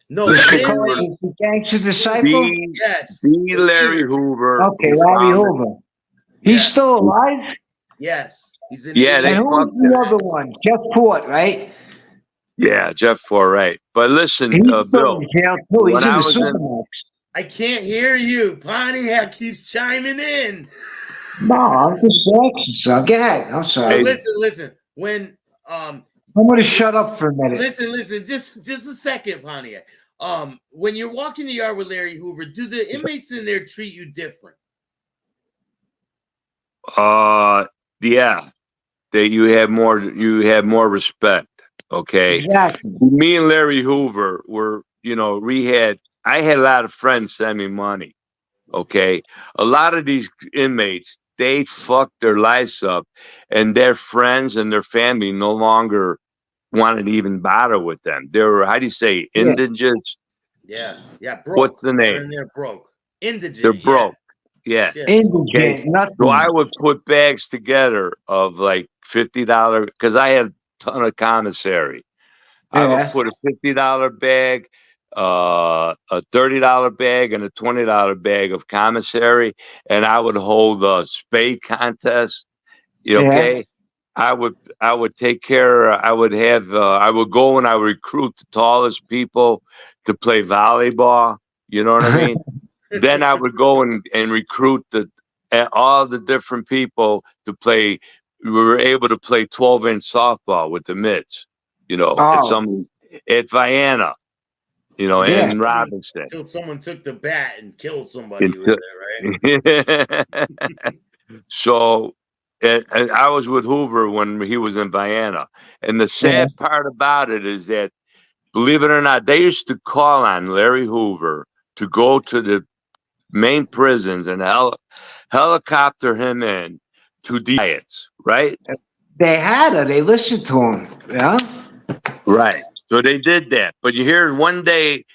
[SPEAKER 1] No,
[SPEAKER 2] The
[SPEAKER 1] Larry.
[SPEAKER 2] Chicago the gangster disciple?
[SPEAKER 3] The
[SPEAKER 1] Yes.
[SPEAKER 3] the
[SPEAKER 1] The
[SPEAKER 3] Larry
[SPEAKER 1] leader.
[SPEAKER 3] Hoover
[SPEAKER 2] Okay,
[SPEAKER 3] who
[SPEAKER 2] Larry
[SPEAKER 3] founded.
[SPEAKER 2] Hoover. He's
[SPEAKER 1] Yes.
[SPEAKER 2] still alive?
[SPEAKER 1] Yes. He's in
[SPEAKER 3] Yeah, they
[SPEAKER 2] And
[SPEAKER 1] 88.
[SPEAKER 2] who was
[SPEAKER 3] fucked
[SPEAKER 2] the
[SPEAKER 3] him.
[SPEAKER 2] other one? Jeff Port, right?
[SPEAKER 3] Yeah, Jeff Foray. But listen,
[SPEAKER 2] He's still
[SPEAKER 3] Bill,
[SPEAKER 2] in jail too. He's
[SPEAKER 3] when
[SPEAKER 2] in
[SPEAKER 3] I
[SPEAKER 2] the
[SPEAKER 3] was in,
[SPEAKER 2] Supermax.
[SPEAKER 1] I can't hear you. Pontiac keeps chiming in.
[SPEAKER 2] No, I'm just asking, so go ahead. I'm
[SPEAKER 1] So
[SPEAKER 2] sorry.
[SPEAKER 1] listen. When
[SPEAKER 2] I'm gonna shut up for a minute.
[SPEAKER 1] listen, just a second, Pontiac. When you're walking the yard with Larry Hoover, do the inmates in there treat you different?
[SPEAKER 3] yeah, that you have more respect. Okay.
[SPEAKER 2] Exactly.
[SPEAKER 3] Me and Larry Hoover were, I had a lot of friends send me money. Okay. A lot of these inmates, they fucked their lives up, and their friends and their family no longer wanted to even bother with them. They were, how do you say,
[SPEAKER 2] Yeah.
[SPEAKER 3] indigents?
[SPEAKER 1] Yeah,
[SPEAKER 3] What's
[SPEAKER 1] broke.
[SPEAKER 3] the
[SPEAKER 1] They're in
[SPEAKER 3] name?
[SPEAKER 1] there broke.
[SPEAKER 3] They're
[SPEAKER 1] Indigent, yeah.
[SPEAKER 3] broke. Yeah.
[SPEAKER 1] Yeah.
[SPEAKER 2] Indigent,
[SPEAKER 3] Okay.
[SPEAKER 2] nothing.
[SPEAKER 3] So I would put bags together of like $50 because I had a ton of commissary. I would
[SPEAKER 2] Yeah.
[SPEAKER 3] put a $50 bag, a $30 bag, and a $20 bag of commissary, and I would hold a spade contest.
[SPEAKER 2] Yeah.
[SPEAKER 3] Okay, I would take care. I would have. I would go and I would recruit the tallest people to play volleyball. You know what I mean? Then I would go and recruit all the different people to play. We were able to play 12-inch softball with the mids. You know,
[SPEAKER 2] Oh,
[SPEAKER 3] at Vienna. You know,
[SPEAKER 1] Until
[SPEAKER 2] yeah.
[SPEAKER 3] and
[SPEAKER 1] someone,
[SPEAKER 3] Robinson.
[SPEAKER 1] until someone took the bat and killed somebody with
[SPEAKER 3] Until-
[SPEAKER 1] it, right?
[SPEAKER 3] So, and I was with Hoover when he was in Vienna. And the
[SPEAKER 2] Yeah.
[SPEAKER 3] sad part about it is that, believe it or not, they used to call on Larry Hoover to go to the main prisons and helicopter him in to diets, right?
[SPEAKER 2] They had her. They listened to him. Yeah.
[SPEAKER 3] Right. So they did that. But you hear one day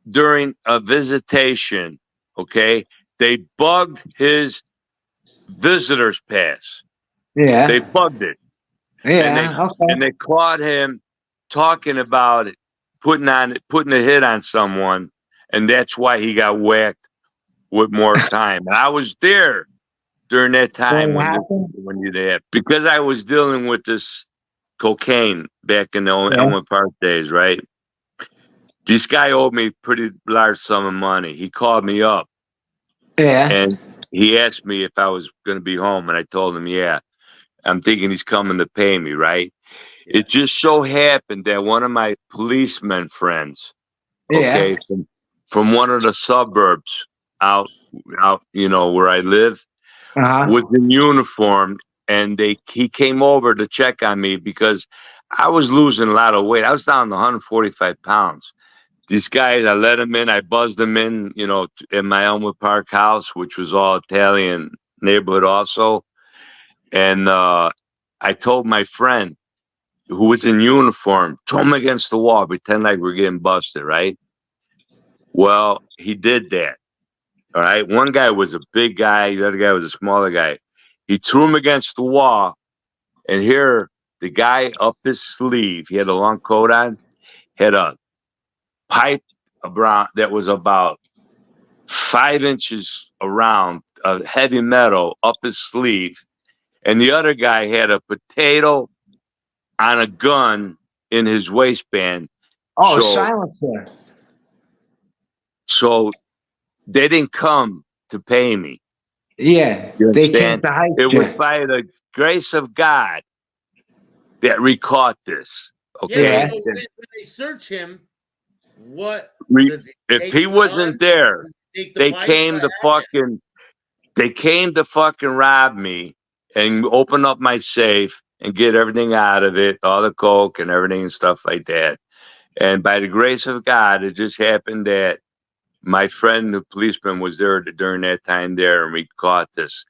[SPEAKER 3] during a visitation, okay, they bugged his visitor's pass. They
[SPEAKER 2] Yeah.
[SPEAKER 3] bugged it. and they
[SPEAKER 2] Yeah.
[SPEAKER 3] and
[SPEAKER 2] Okay.
[SPEAKER 3] they caught him talking about it, putting a hit on someone, and that's why he got whacked with more time. And I was there during that time
[SPEAKER 2] What happened?
[SPEAKER 3] when you did, because I was dealing with this cocaine back in the
[SPEAKER 2] Yeah.
[SPEAKER 3] Elmwood Park days, right? This guy owed me pretty large sum of money. He called me up
[SPEAKER 2] Yeah.
[SPEAKER 3] and he asked me if I was going to be home, and I told him, yeah. I'm thinking he's coming to pay me, right?
[SPEAKER 1] Yeah.
[SPEAKER 3] It just so happened that one of my policeman friends,
[SPEAKER 2] Yeah.
[SPEAKER 3] okay, from one of the suburbs out, you know, where I live, was
[SPEAKER 2] Uh-huh.
[SPEAKER 3] in uniform, and he came over to check on me because I was losing a lot of weight. I was down to 145 pounds. These guys, I let them in, I buzzed them in, you know, in my Elmwood Park house, which was all Italian neighborhood also. And I told my friend who was in uniform, throw him against the wall, pretend like we're getting busted, right? Well, he did that. All right. One guy was a big guy, the other guy was a smaller guy. He threw him against the wall, and here the guy up his sleeve, he had a long coat on, had a pipe around that was about 5 inches around, of heavy metal up his sleeve, and the other guy had a potato on a gun in his waistband.
[SPEAKER 2] Oh,
[SPEAKER 3] So
[SPEAKER 2] silencer.
[SPEAKER 3] so they didn't come to pay me.
[SPEAKER 2] Yeah.
[SPEAKER 3] You
[SPEAKER 2] They came
[SPEAKER 3] understand?
[SPEAKER 2] to hype
[SPEAKER 3] It was
[SPEAKER 2] you.
[SPEAKER 3] by the grace of God that we caught this.
[SPEAKER 1] Yeah, but
[SPEAKER 2] Yeah.
[SPEAKER 3] Okay.
[SPEAKER 1] so when they search him, what
[SPEAKER 3] We,
[SPEAKER 1] does he
[SPEAKER 3] if
[SPEAKER 1] take
[SPEAKER 3] he
[SPEAKER 1] the
[SPEAKER 3] wasn't
[SPEAKER 1] gun?
[SPEAKER 3] there,
[SPEAKER 1] Does he take the
[SPEAKER 3] they
[SPEAKER 1] pipe?
[SPEAKER 3] came
[SPEAKER 1] What
[SPEAKER 3] to
[SPEAKER 1] happens?
[SPEAKER 3] fucking they came to fucking rob me and open up my safe and get everything out of it, all the coke and everything and stuff like that. And by the grace of God, it just happened that my friend, the policeman, was there during that time there, and we caught this.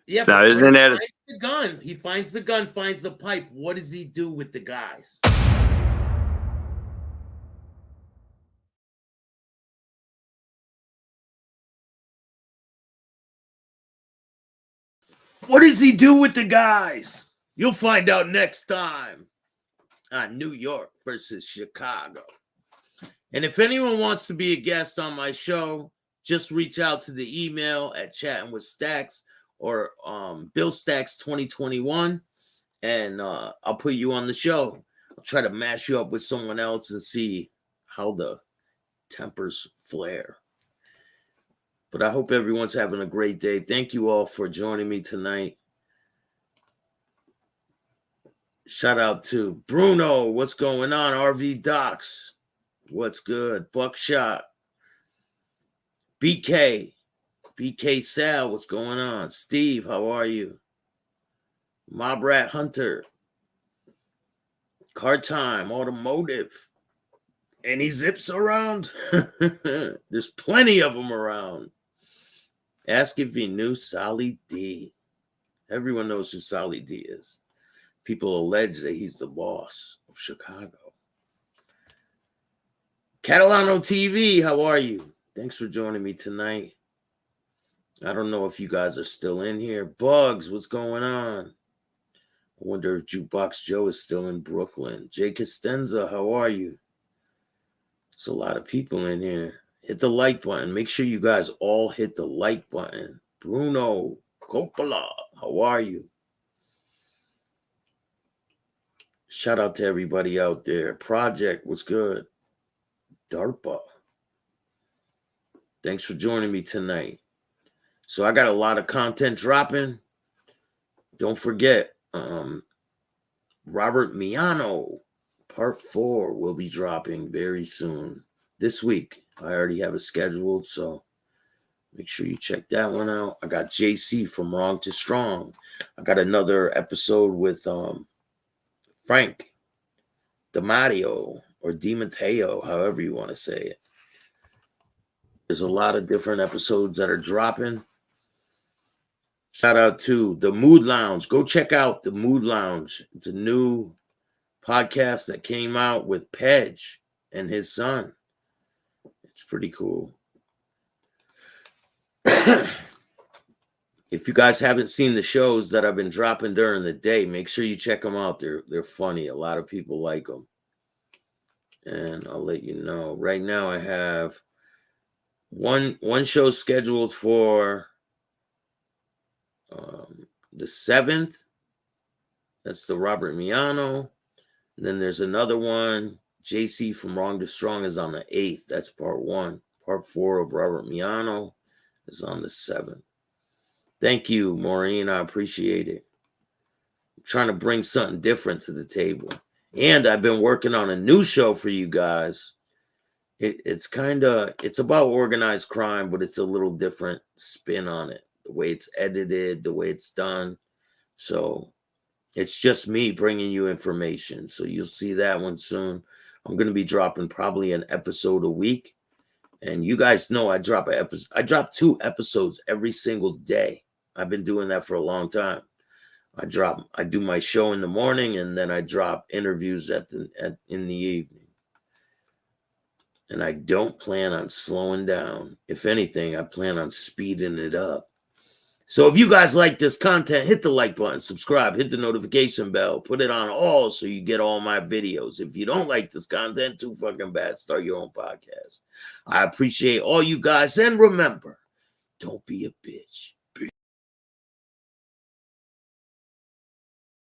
[SPEAKER 1] Yeah,
[SPEAKER 3] Now,
[SPEAKER 1] but
[SPEAKER 3] isn't
[SPEAKER 1] he
[SPEAKER 3] that
[SPEAKER 1] finds the gun. He finds the gun, finds the pipe. What does he do with the guys? What does he do with the guys? You'll find out next time on New York versus Chicago. And if anyone wants to be a guest on my show, just reach out to the email at Chattin with Staxx or Bill Staxx 2021, and I'll put you on the show. I'll try to mash you up with someone else and see how the tempers flare. But I hope everyone's having a great day. Thank you all for joining me tonight. Shout out to Bruno. What's going on? RV Docs. What's good? Buckshot. BK. BK Sal. What's going on? Steve, how are you? Mob Rat Hunter. Car Time. Automotive. Any zips around? There's plenty of them around. Ask if he knew Solly D. Everyone knows who Solly D is. People allege that he's the boss of Chicago. Catalano TV, how are you? Thanks for joining me tonight. I don't know if you guys are still in here. Bugs, what's going on? I wonder if Jukebox Joe is still in Brooklyn. Jay Costenza, how are you? There's a lot of people in here. Hit the like button. Make sure you guys all hit the like button. Bruno Coppola, how are you? Shout out to everybody out there. Project, what's good? DARPA. Thanks for joining me tonight. So I got a lot of content dropping. Don't forget, Robert Miano, part 4 will be dropping very soon. This week. I already have it scheduled, so make sure you check that one out. I got JC from Wrong to Strong. I got another episode with Frank DiMatteo or DiMatteo, however you want to say it. There's a lot of different episodes that are dropping. Shout out to the Mood Lounge. Go check out the Mood Lounge. It's a new podcast that came out with Pedge and his son. It's pretty cool. If you guys haven't seen the shows that I've been dropping during the day, make sure you check them out. They're funny. A lot of people like them. And I'll let you know. Right now I have one show scheduled for the 7th. That's the Robert Miano. And then there's another one. JC from Wrong to Strong is on the 8th. That's part 1. Part 4 of Robert Miano is on the 7th. Thank you, Maureen. I appreciate it. I'm trying to bring something different to the table. And I've been working on a new show for you guys. It's about organized crime, but it's a little different spin on it. The way it's edited, the way it's done. So it's just me bringing you information. So you'll see that one soon. I'm going to be dropping probably an episode a week. And you guys know I drop 2 episodes every single day. I've been doing that for a long time. I do my show in the morning, and then I drop interviews in the evening. And I don't plan on slowing down. If anything, I plan on speeding it up. So if you guys like this content, hit the like button, subscribe, hit the notification bell, put it on all so you get all my videos. If you don't like this content, too fucking bad. Start your own podcast. I appreciate all you guys. And remember, don't be a bitch.